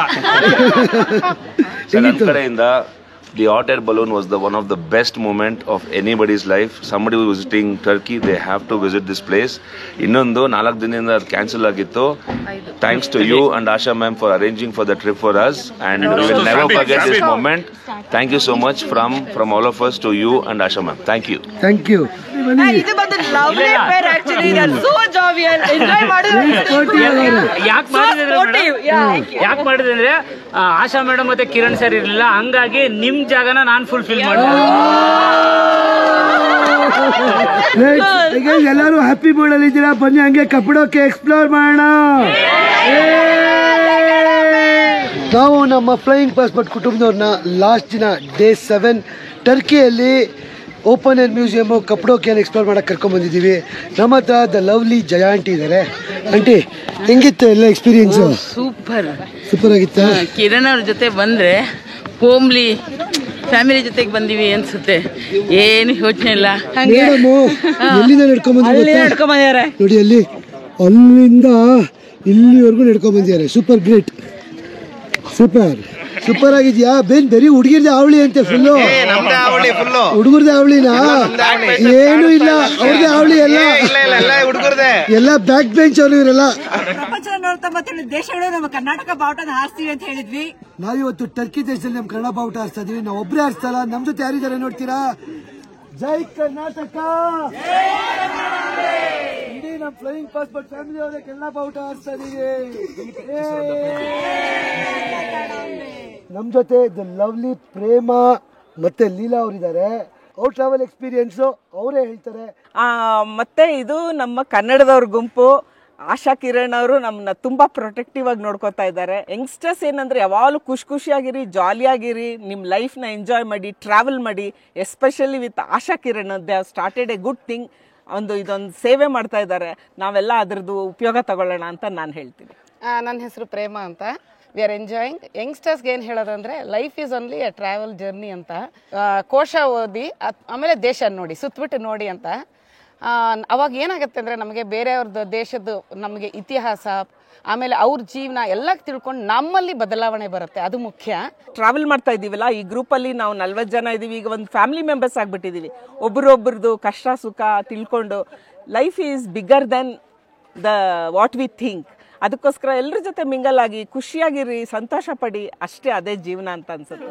ನನ್ನ ಕಡೆಯಿಂದ the hot air balloon was one of the best moment of anybody's life. Somebody who is visiting Turkey, they have to visit this place. ಇನ್ನೊಂದು 4 ದಿನದಿಂದ ಅದು cancel ಆಗಿತ್ತು. Thanks to you and Asha ma'am for arranging for the trip for us, and we will never forget this moment. Thank you so much from all of us to you and Asha ma'am. Thank you. ಇದು ಬಂದು lovely pair actually. They are so jovial. Enjoy ಮಾಡಿದ್ರು. ಯಾಕೆ ಮಾಡಿದ್ರೆ ಅಂದ್ರೆ ಆಶಾ madam ಮತ್ತೆ Kiran sir ಇರ್ಲಿಲ್ಲ, ಹಂಗಾಗಿ ನಿಮ್ ಜಾಗನ ನಾನು ಫುಲ್ಫಿಲ್ ಮಾಡಿದೆ. ಎಲ್ಲರೂ ಹ್ಯಾಪಿ ಮೂಡ್ ಅಲ್ಲಿ ಇದ್ದೀರಾ? ಬನ್ನಿ, ಹಂಗೆ ಕಪಡೋಕೆ ಎಕ್ಸ್ಪ್ಲೋರ್ ಮಾಡೋಣ. ನಾವು ನಮ್ಮ ಫ್ಲೈಯಿಂಗ್ ಪಾಸ್ಪೋರ್ಟ್ ಕುಟುಂಬದವ್ರನ್ನ ಲಾಸ್ಟ್ ದಿನ ಡೇ 7 ಟರ್ಕಿಯಲ್ಲಿ ಓಪನ್ ಏರ್ ಮ್ಯೂಸಿಯಮ್ಮು ಕಪಡೋಕೆಯನ್ನು ಎಕ್ಸ್ಪ್ಲೋರ್ ಮಾಡಕ್ಕೆ ಕರ್ಕೊಂಡ್ಬಂದಿದ್ದೀವಿ. ನಮ್ಮ ಹತ್ರ ದ ಲವ್ಲಿ ಜಯ ಆಂಟಿ ಇದ್ದಾರೆ. ಆಂಟಿ, ಹೆಂಗಿತ್ತು ಎಲ್ಲ ಎಕ್ಸ್ಪೀರಿಯನ್ಸು? ಸೂಪರ್ ಆಗಿತ್ತಾ? ಕಿರಣ್ ಅವ್ರ ಜೊತೆ ಬಂದರೆ ಹೋಮ್ಲಿ ಫ್ಯಾಮಿಲಿ ಜೊತೆಗೆ ಬಂದೀವಿ ಅನ್ಸುತ್ತೆ. ಏನು ಯೋಚನೆ ಇಲ್ಲ. ಎಲ್ಲಿಂದ ನಡ್ಕೊಂಡ್ಬಂದಿದ್ದಾರೆ ನೋಡಿ, ಅಲ್ಲಿಂದ ಇಲ್ಲಿವರೆಗೂ ನಡ್ಕೊಂಡ್ಬಂದಿದ್ದಾರೆ. ಸೂಪರ್ ಗ್ರೇಟ್, ಸೂಪರ್ ಆಗಿದ್ಯಾ? ಬರೀ ಹುಡುಗಿರ್ದೆ ಅವಳಿ ಅಂತೆ ಫುಲ್ಲು. ಹುಡುಗರ್ದೆ ಅವಳಿನಾ? ಏನು ಇಲ್ಲ, ಅವ್ರದೇ ಅವಳಿ ಎಲ್ಲ. ಎಲ್ಲ ಬ್ಯಾಕ್ ಬೆಂಚ್ ಅವರು ಇವರೆಲ್ಲ. ಪ್ರಪಂಚದ 197 ದೇಶಗಳು ನಮ್ಮ ಕರ್ನಾಟಕ ಬಾವುಟನ ಹಾರಿಸ್ತೀವಿ ಅಂತ ಹೇಳಿದ್ವಿ. ನಾವಿವತ್ತು ಟರ್ಕಿ ದೇಶದಲ್ಲಿ ನಮ್ಮ ಕನ್ನಡ ಬಾವುಟ ಹಾರಿಸ್ತಾ ಇದೀವಿ. ನಾವು ಒಬ್ಬರೇ ಹಾರಿಸ್ತಲ್ಲ, ನಮ್ಮ ಜೊತೆ ಯಾರಿದ್ದಾರೆ ನೋಡ್ತೀರಾ? ಜೈ ಕರ್ನಾಟಕ! ಇಡೀ ನಮ್ಮ ಫ್ಲೈಯಿಂಗ್ ಪಾಸ್ಪೋರ್ಟ್ ಫ್ಯಾಮಿಲಿ ಅವರೇ ಕನ್ನಡ ಬಾವುಟ ಹಾರಿಸ್ತಾ ಇದೀವಿ. ನಮ್ಮ ಜೊತೆ ದ ಲವ್ಲಿ ಪ್ರೇಮ ಮತ್ತೆ ಲೀಲಾ ಅವರಿದ್ದಾರೆ. ಅವ್ರ ಟ್ರಾವೆಲ್ ಎಕ್ಸ್ಪೀರಿಯನ್ಸು ಅವರೇ ಹೇಳ್ತಾರೆ. ಮತ್ತೆ ಇದು ನಮ್ಮ ಕನ್ನಡದವ್ರ ಗುಂಪು. ಆಶಾ ಕಿರಣ್ ಅವರು ನಮ್ಮನ್ನ ತುಂಬಾ ಪ್ರೊಟೆಕ್ಟಿವ್ ಆಗಿ ನೋಡ್ಕೋತಾ ಇದ್ದಾರೆ. ಯಂಗ್ಸ್ಟರ್ಸ್ ಏನಂದ್ರೆ ಯಾವಾಗಲೂ ಖುಷಿಯಾಗಿರಿ, ಜಾಲಿಯಾಗಿರಿ, ನಿಮ್ಮ ಲೈಫ್ನ ಎಂಜಾಯ್ ಮಾಡಿ, ಟ್ರಾವೆಲ್ ಮಾಡಿ. Especially with Asha Kiran, they have started A good thing. ಇದೊಂದು ಸೇವೆ ಮಾಡ್ತಾ ಇದ್ದಾರೆ. ನಾವೆಲ್ಲ ಅದರದ್ದು ಉಪಯೋಗ ತಗೊಳ್ಳೋಣ ಅಂತ ನಾನು ಹೇಳ್ತೀನಿ. ನನ್ನ ಹೆಸರು ಪ್ರೇಮ ಅಂತ. We are enjoying. ಯಂಗ್ಸ್ಟರ್ಸ್ಗೆ ಏನು ಹೇಳೋದಂದ್ರೆ life is only a travel journey ಅಂತ. ಕೋಶ ಓದಿ ಆಮೇಲೆ ದೇಶ ನೋಡಿ, ಸುತ್ತಬಿಟ್ಟು ನೋಡಿ ಅಂತ. ಅವಾಗ ಏನಾಗುತ್ತೆ ಅಂದರೆ ನಮಗೆ ಬೇರೆಯವ್ರದ್ದು ದೇಶದ್ದು ನಮಗೆ ಇತಿಹಾಸ, ಆಮೇಲೆ ಅವ್ರ ಜೀವನ ಎಲ್ಲ ತಿಳ್ಕೊಂಡು ನಮ್ಮಲ್ಲಿ ಬದಲಾವಣೆ ಬರುತ್ತೆ. ಅದು ಮುಖ್ಯ. ಟ್ರಾವೆಲ್ ಮಾಡ್ತಾ ಇದ್ದೀವಲ್ಲ, ಈ ಗ್ರೂಪಲ್ಲಿ ನಾವು 40 ಜನ ಇದ್ದೀವಿ. ಈಗ ಒಂದು ಫ್ಯಾಮಿಲಿ ಮೆಂಬರ್ಸ್ ಆಗಿಬಿಟ್ಟಿದ್ದೀವಿ. ಒಬ್ಬರೊಬ್ಬರದು ಕಷ್ಟ ಸುಖ ತಿಳ್ಕೊಂಡು life is bigger than the what we think. ಅದಕ್ಕೋಸ್ಕರ ಎಲ್ಲರ ಜೊತೆ ಮಿಂಗಲ್ ಆಗಿ ಖುಷಿಯಾಗಿರಿ, ಸಂತೋಷ ಪಡಿ, ಅಷ್ಟೇ ಅದೇ ಜೀವನ ಅಂತ ಅನ್ಸುತ್ತೆ.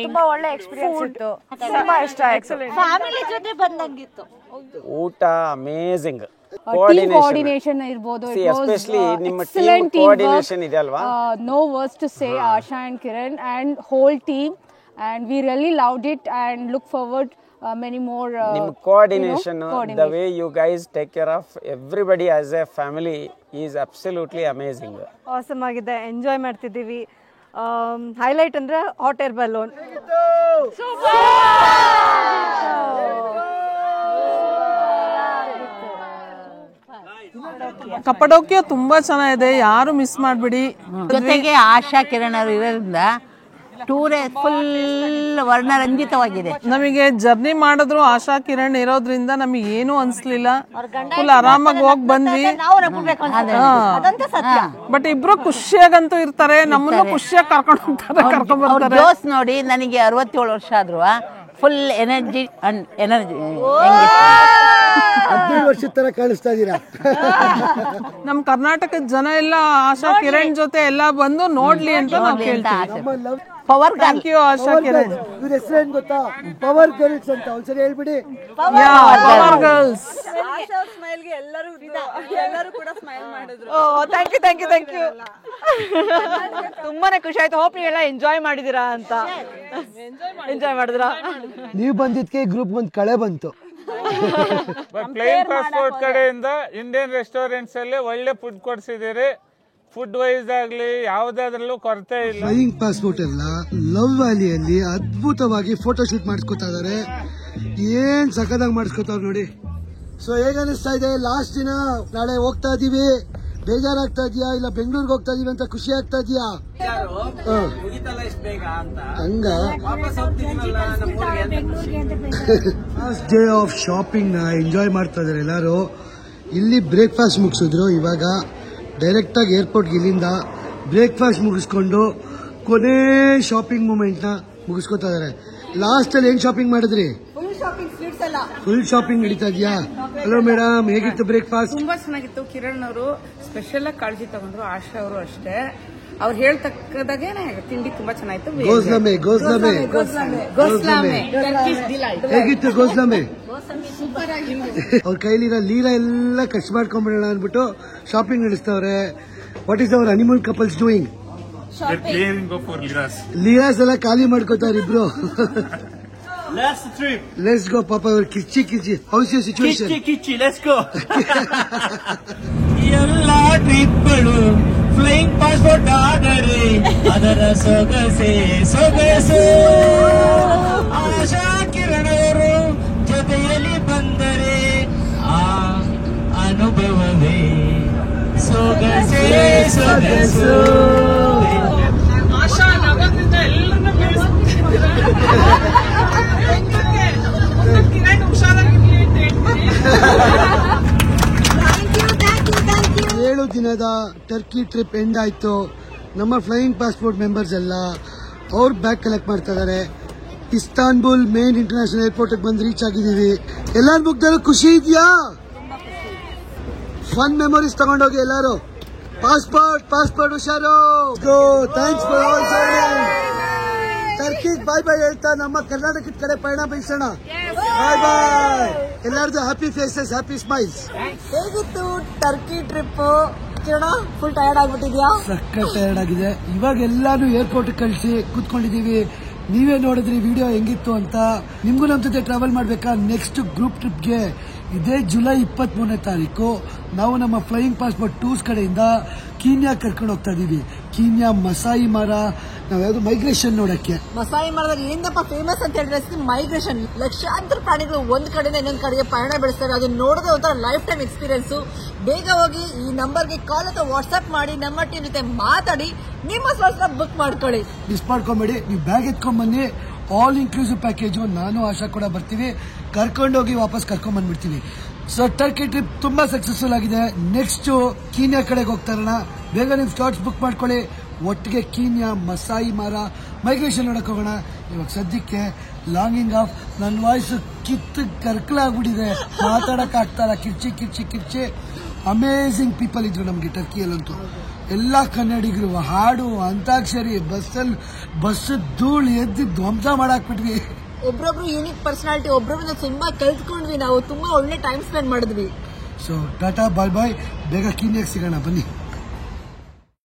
ತುಂಬಾ ಒಳ್ಳೆ ಎಕ್ಸ್ಪೀರಿಯನ್ಸ್ ಇತ್ತು. ತುಂಬಾ ಇಷ್ಟ ಆಯ್ತು. ಫ್ಯಾಮಿಲಿ ಜೊತೆ ಬಂದಂಗಿತ್ತು. ಊಟ ಅಮೇಜಿಂಗ್. ಕೋಆರ್ಡಿನೇಷನ್ ಇರ್ಬೋದು, ಎಸ್ಪೆಷಲಿ ನಿಮ್ಮ ಟೀಮ್ ಕೋಆರ್ಡಿನೇಷನ್ ಇದೆ ಅಲ್ವಾ? No words to say. Asha and Kiran and whole team and we really loved it and look forward many more ನಿಮ್ಮ coordination, the way you guys take care of everybody as a family is absolutely amazing. Awesome ಆಗಿದೆ, enjoy ಮಾಡ್ತಿದ್ದೀವಿ. Highlight ಅಂದ್ರೆ hot air balloon. ಕಪ್ಪಡೋಕಿಯ ತುಂಬಾ ಚೆನ್ನಾಗಿದೆ, ಯಾರು miss ಮಾಡಬೇಡಿ. ಜೊತೆಗೆ ಆಶಾ ಕಿರಣ್ ಅವರು ಇರೋದ್ರಿಂದ ಟೂರೇ ಫುಲ್ ವರ್ಣರಂಜಿತವಾಗಿದೆ. ನಮಗೆ ಜರ್ನಿ ಮಾಡಿದ್ರು ಆಶಾ ಕಿರಣ್ ಇರೋದ್ರಿಂದ ನಮಗೆ ಏನು ಅನ್ಸ್ಲಿಲ್ಲ, ಫುಲ್ ಆರಾಮಾಗಿ ಹೋಗಿ ಬಂದ್ವಿ. ಬಟ್ ಇಬ್ರು ಖುಷಿಯಾಗಂತೂ ಇರ್ತಾರೆ, ನಮ್ಮನ್ನು ಖುಷಿಯಾಗಿ ಕರ್ಕೊಂಡ್ ಬರ್ತಾರೆ. ಜೋಸ್ ನೋಡಿ, ನನಗೆ 67 ವರ್ಷ ಆದ್ರು ಫುಲ್ ಎನರ್ಜಿ ಅಂಡ್ ಎನರ್ಜಿ. 15 ವರ್ಷದ ತರ ಕಾಣಿಸ್ತಾ ಇದ್ದೀರಾ. ನಮ್ ಕರ್ನಾಟಕದ ಜನ ಎಲ್ಲ ಆಶಾ ಕಿರಣ್ ಜೊತೆ ಎಲ್ಲ ಬಂದು ನೋಡ್ಲಿ ಅಂತ ನಾವು ಕೇಳ್ತೀವಿ. ಪವರ್ ಥ್ಯಾಂಕ್ ಯು ಆಶಾ ಕಿರಣ್. ಇವ್ರ ಹೆಸರೇನ್ ಗೊತ್ತಾ? ಪವರ್ ಗರ್ಲ್ಸ್ ಅಂತ. ಒಂದ್ಸರಿ ಹೇಳ್ಬಿಡಿ. Power girls. ಆಶಾ ಸ್ಮೈಲ್ಗೆ ಎಲ್ಲರೂ ಕೂಡ ಸ್ಮೈಲ್ ಮಾಡಿದ್ರು. Thank you. ತುಂಬಾನೇ ಖುಷಿ ಆಯ್ತು. ಹೋಪ್ ನೀವೆಲ್ಲ ಎಂಜಾಯ್ ಮಾಡಿದಿರಾ ಅಂತ. ಎಂಜಾಯ್ ಮಾಡಿದ್ರಾ? ನೀವು ಬಂದಿದ್ಕೆ ಗ್ರೂಪ್ ಒಂದು ಕಳೆ ಬಂತು. ಫ್ಲೈಯಿಂಗ್ ಪಾಸ್ಪೋರ್ಟ್ ಕಡೆಯಿಂದ ಇಂಡಿಯನ್ ರೆಸ್ಟೋರೆಂಟ್ಸ್ ಅಲ್ಲಿ ಒಳ್ಳೆ ಫುಡ್ ಕೊಡ್ಸಿದ್ದೀರಿ. ಫುಡ್ ವೈಸ್ ಆಗ್ಲಿ ಯಾವ್ದಾದ್ರಲ್ಲೂ ಕೊರತೆ ಇಲ್ಲ. ಫ್ಲೈಯಿಂಗ್ ಪಾಸ್ಪೋರ್ಟ್ ಎಲ್ಲ ಲವ್ ವ್ಯಾಲಿಯಲ್ಲಿ ಅದ್ಭುತವಾಗಿ ಫೋಟೋ ಶೂಟ್ ಮಾಡಿಸ್ಕೊತಾ ಇದಾರೆ. ಏನ್ ಸಖತ್ತಾಗಿ ಮಾಡಿಸ್ಕೊತಾವ್ ನೋಡಿ. ಸೊ ಹೇಗ ಅನಿಸ್ತಾ ಇದೆ? ಲಾಸ್ಟ್ ದಿನ, ನಾಳೆ ಹೋಗ್ತಾ ಇದೀವಿ. ಬೇಜಾರಾಗ್ತಾ ಇದೆಯಾ? ಇಲ್ಲ ಬೆಂಗಳೂರಿಗೆ ಹೋಗ್ತಾ ಇದೀವಿ ಅಂತ ಖುಷಿ ಆಗ್ತಾ ಇದೆಯಾ? ಹಂಗ ಫಸ್ಟ್ ಡೇ ಆಫ್ ಶಾಪಿಂಗ್ ನ ಎಂಜಾಯ್ ಮಾಡ್ತಾ ಇದಾರೆ ಎಲ್ಲಾರು. ಇಲ್ಲಿ ಬ್ರೇಕ್ಫಾಸ್ಟ್ ಮುಗಿಸಿದ್ರು. ಇವಾಗ ಡೈರೆಕ್ಟ್ ಆಗಿ ಏರ್ಪೋರ್ಟ್ಗೆ ಇಲ್ಲಿಂದ ಬ್ರೇಕ್ಫಾಸ್ಟ್ ಮುಗಿಸ್ಕೊಂಡು ಕೊನೆ ಶಾಪಿಂಗ್ ಮೂಮೆಂಟ್ ನ ಮುಗಿಸ್ಕೊತಾ ಇದಾರೆ. ಲಾಸ್ಟ್ ಅಲ್ಲಿ ಏನ್ ಶಾಪಿಂಗ್ ಮಾಡಿದ್ರಿ? ಫುಲ್ ಶಾಪಿಂಗ್ ನಡೀತಾ ಇದೆಯಾ? ಹಲೋ ಮೇಡಮ್, ಹೇಗಿತ್ತು ಬ್ರೇಕ್ಫಾಸ್ಟ್? ತುಂಬಾ ಚೆನ್ನಾಗಿತ್ತು. ಕಿರಣ್ ಅವರು ಸ್ಪೆಷಲ್ ಆಗಿ ಕಾಳಜಿ ತಗೊಂಡ್ರು, ಆಶಾ ಅವರು ಅಷ್ಟೇ. ಅವ್ರು ಹೇಳ್ತಕ್ಕದಾಗೆ ತಿಂಡಿ ತುಂಬಾ ಚೆನ್ನಾಗಿತ್ತು. ಹೇಗಿತ್ತು ಗೋಸ್ಲಾಮೆ? ಅವ್ರ ಕೈಲಿರೋ ಲೀರಾ ಎಲ್ಲ ಖರ್ಚು ಮಾಡ್ಕೊಂಡ್ಬಿಡೋಣ ಅಂದ್ಬಿಟ್ಟು ಶಾಪಿಂಗ್ ನಡೆಸ್ತವ್ರೆ. What is our honeymoon couples doing? Liras ಎಲ್ಲ ಖಾಲಿ ಮಾಡ್ಕೋತಾರೆ ಇಬ್ರು. Let's go, Papa. Kichi. How's your situation? Kichi. Let's go. ಎಲ್ಲಾ ಟ್ರಿಪ್ಗಳು ಫ್ಲೈಯಿಂಗ್ ಪಾಸ್ಪೋರ್ಟ್ ಆದರೆ ಅದರ ಸೊಗಸೆ ಸೊಗಸು. ಆಶಾ ಕಿರಣ್ ಅವರು ಜೊತೆಯಲ್ಲಿ ಬಂದರೆ ಆ ಅನುಭವವೇ ಸೊಗಸೆ ಸೊಗಸು. ಆಶಾ ನಗರದಿಂದ ಎಲ್ಲರನ್ನ ಕಿರಣ್ ಹುಷಾರಾಗಿರ್ಲಿ ಅಂತ ಹೇಳ್ತೀನಿ. 7 ದಿನದ ಟರ್ಕಿ ಟ್ರಿಪ್ ಎಂಡ್ ಆಯ್ತು. ನಮ್ಮ ಫ್ಲೈಯಿಂಗ್ ಪಾಸ್ಪೋರ್ಟ್ ಮೆಂಬರ್ಸ್ ಎಲ್ಲ ಅವ್ರ ಬ್ಯಾಗ್ ಕಲೆಕ್ಟ್ ಮಾಡ್ತಾ ಇದಾರೆ. ಇಸ್ತಾನ್ಬುಲ್ ಮೇನ್ ಇಂಟರ್ನ್ಯಾಷನಲ್ ಏರ್ಪೋರ್ಟ್ ಬಂದು ರೀಚ್ ಆಗಿದೀವಿ. ಎಲ್ಲಾರ ಮುಗ್ದಲ್ಲೂ ಖುಷಿ ಇದೆಯಾ? ಫನ್ ಮೆಮೊರೀಸ್ ತಗೊಂಡೋಗಿ ಎಲ್ಲಾರು. ಪಾಸ್ಪೋರ್ಟ್ ಹುಷಾರು. Thanks for all joining. ಟರ್ಕಿಗೆ ಬಾಯ್ ಹೇಳ್ತಾ ನಮ್ಮ ಕರ್ನಾಟಕದ ಕಡೆ ಪಯಣ ಬೆಳೆಸೋಣ. ಬಾಯ್. ಎಲ್ಲಾರ್ದು ಹ್ಯಾಪಿ ಫೇಸಸ್, ಹ್ಯಾಪಿ ಸ್ಮೈಲ್ಸ್. ಹೇಗಿತ್ತು ಟರ್ಕಿ ಟ್ರಿಪ್? ಫುಲ್ ಟಯರ್ಡ್ ಆಗ್ಬಿಟ್ಟಿದ್ಯಾ? ಸಖತ್ ಟಯರ್ಡ್ ಆಗಿದೆ. ಇವಾಗ ಎಲ್ಲಾನು ಏರ್ಪೋರ್ಟ್ ಕಳಿಸಿ ಕೂತ್ಕೊಂಡಿದೀವಿ. ನೀವೇ ನೋಡಿದ್ರಿ ವಿಡಿಯೋ ಹೆಂಗಿತ್ತು ಅಂತ. ನಿಮ್ಗೂ ನಮ್ಮ ಜೊತೆ ಟ್ರಾವೆಲ್ ಮಾಡ್ಬೇಕಾ? ನೆಕ್ಸ್ಟ್ ಗ್ರೂಪ್ ಟ್ರಿಪ್ಗೆ ಇದೇ ಜುಲೈ 23ನೇ ತಾರೀಕು ನಾವು ನಮ್ಮ ಫ್ಲೈಯಿಂಗ್ ಪಾಸ್ಪೋರ್ಟ್ ಟೂರ್ಸ್ ಕಡೆಯಿಂದ ಕೀನ್ಯಾ ಕರ್ಕೊಂಡು ಹೋಗ್ತಾ ಇದೀವಿ. ಕೀನ್ಯಾ ಮಸಾಯಿ ಮರ, ನಾವ್ ಯಾವ್ದು ಮೈಗ್ರೇಷನ್ ನೋಡಕ್ಕೆ. ಮಸಾಯಿ ಮರದಲ್ಲಿ ಏನಪ್ಪ ಫೇಮಸ್ ಅಂತ ಹೇಳಿದ್ರೆ ಮೈಗ್ರೇಷನ್. ಲಕ್ಷಾಂತರ ಪ್ರಾಣಿಗಳು ಒಂದ್ ಕಡೆಯಿಂದ ಇನ್ನೊಂದ್ ಕಡೆಗೆ ಪಯಣ ಬೆಳೆಸ್ತಾರೆ. ಅದನ್ನ ನೋಡೋದೇ ಒಂಥರ ಲೈಫ್ ಟೈಮ್ ಎಕ್ಸ್ಪೀರಿಯನ್ಸ್. ಬೇಗ ಹೋಗಿ ಈ ನಂಬರ್ಗೆ ಕಾಲ್ ಅಥವಾ ವಾಟ್ಸ್ಆಪ್ ಮಾಡಿ ನಮ್ಮ ಟೀಮ್ ಜೊತೆ ಮಾತಾಡಿ ನಿಮ್ಮ ಸ್ಲಾಟ್ನ ಬುಕ್ ಮಾಡ್ಕೊಳ್ಳಿ. ಮಿಸ್ ಮಾಡ್ಕೊಂಬೇಡಿ. ನೀವು ಬ್ಯಾಗ್ ಎತ್ಕೊಂಡ್ ಬನ್ನಿ. All inclusive package. ನಾನು ಆಶಾ ಕೂಡ ಬರ್ತೀವಿ. ಕರ್ಕೊಂಡೋಗಿ ವಾಪಸ್ ಕರ್ಕೊಂಡ್ ಬಂದ್ಬಿಡ್ತೀವಿ. ಸೊ ಟರ್ಕಿ ಟ್ರಿಪ್ ತುಂಬಾ ಸಕ್ಸಸ್ಫುಲ್ ಆಗಿದೆ. ನೆಕ್ಸ್ಟ್ ಕೀನ್ಯಾ ಕಡೆಗೆ ಹೋಗ್ತಾ ಇರೋಣ. ಬೇಗ ನೀವು ಸ್ಲಾಟ್ಸ್ ಬುಕ್ ಮಾಡ್ಕೊಳ್ಳಿ. ಒಟ್ಟಿಗೆ ಕೀನ್ಯಾ ಮಸಾಯಿ ಮರ ಮೈಗ್ರೇಷನ್ ನೋಡಕ್ ಹೋಗೋಣ. ಇವಾಗ ಸದ್ಯಕ್ಕೆ ಲಾಂಗಿಂಗ್ ಆಫ್. ನನ್ನ ವಾಯ್ಸ್ ಕರ್ಕಲಾಗ್ಬಿಟ್ಟಿದೆ, ಮಾತಾಡಕ್ ಆಗ್ತಾರ. ಕಿರ್ಚಿ. ಅಮೇಝಿಂಗ್ ಪೀಪಲ್ ಇದ್ರು ನಮ್ಗೆ ಟರ್ಕಿಯಲ್ಲಂತೂ. ಎಲ್ಲ ಕನ್ನಡಿಗರು, ಹಾಡು, ಅಂತಾಕ್ಷರಿ, ಬಸ್ ಧೂಳು ಎದ್ದು ಧ್ವಂಸ ಮಾಡಾಕ್ಬಿಟ್ವಿ. ಒಬ್ರೊಬ್ರು ಯೂನಿಕ್ ಪರ್ಸನಾಲಿಟಿ, ಒಬ್ರೊಬ್ರು ತುಂಬಾ ಕಲ್ತ್ಕೊಂಡ್ವಿ. ನಾವು ತುಂಬಾ ಒಳ್ಳೆ ಟೈಮ್ ಸ್ಪೆಂಡ್ ಮಾಡಿದ್ವಿ. ಸೊ ಟಾಟಾ, ಬಾಯ್. ಬೇಗ ಕೀನ್ಯಾಕ್ ಸಿಗೋಣ ಬನ್ನಿ.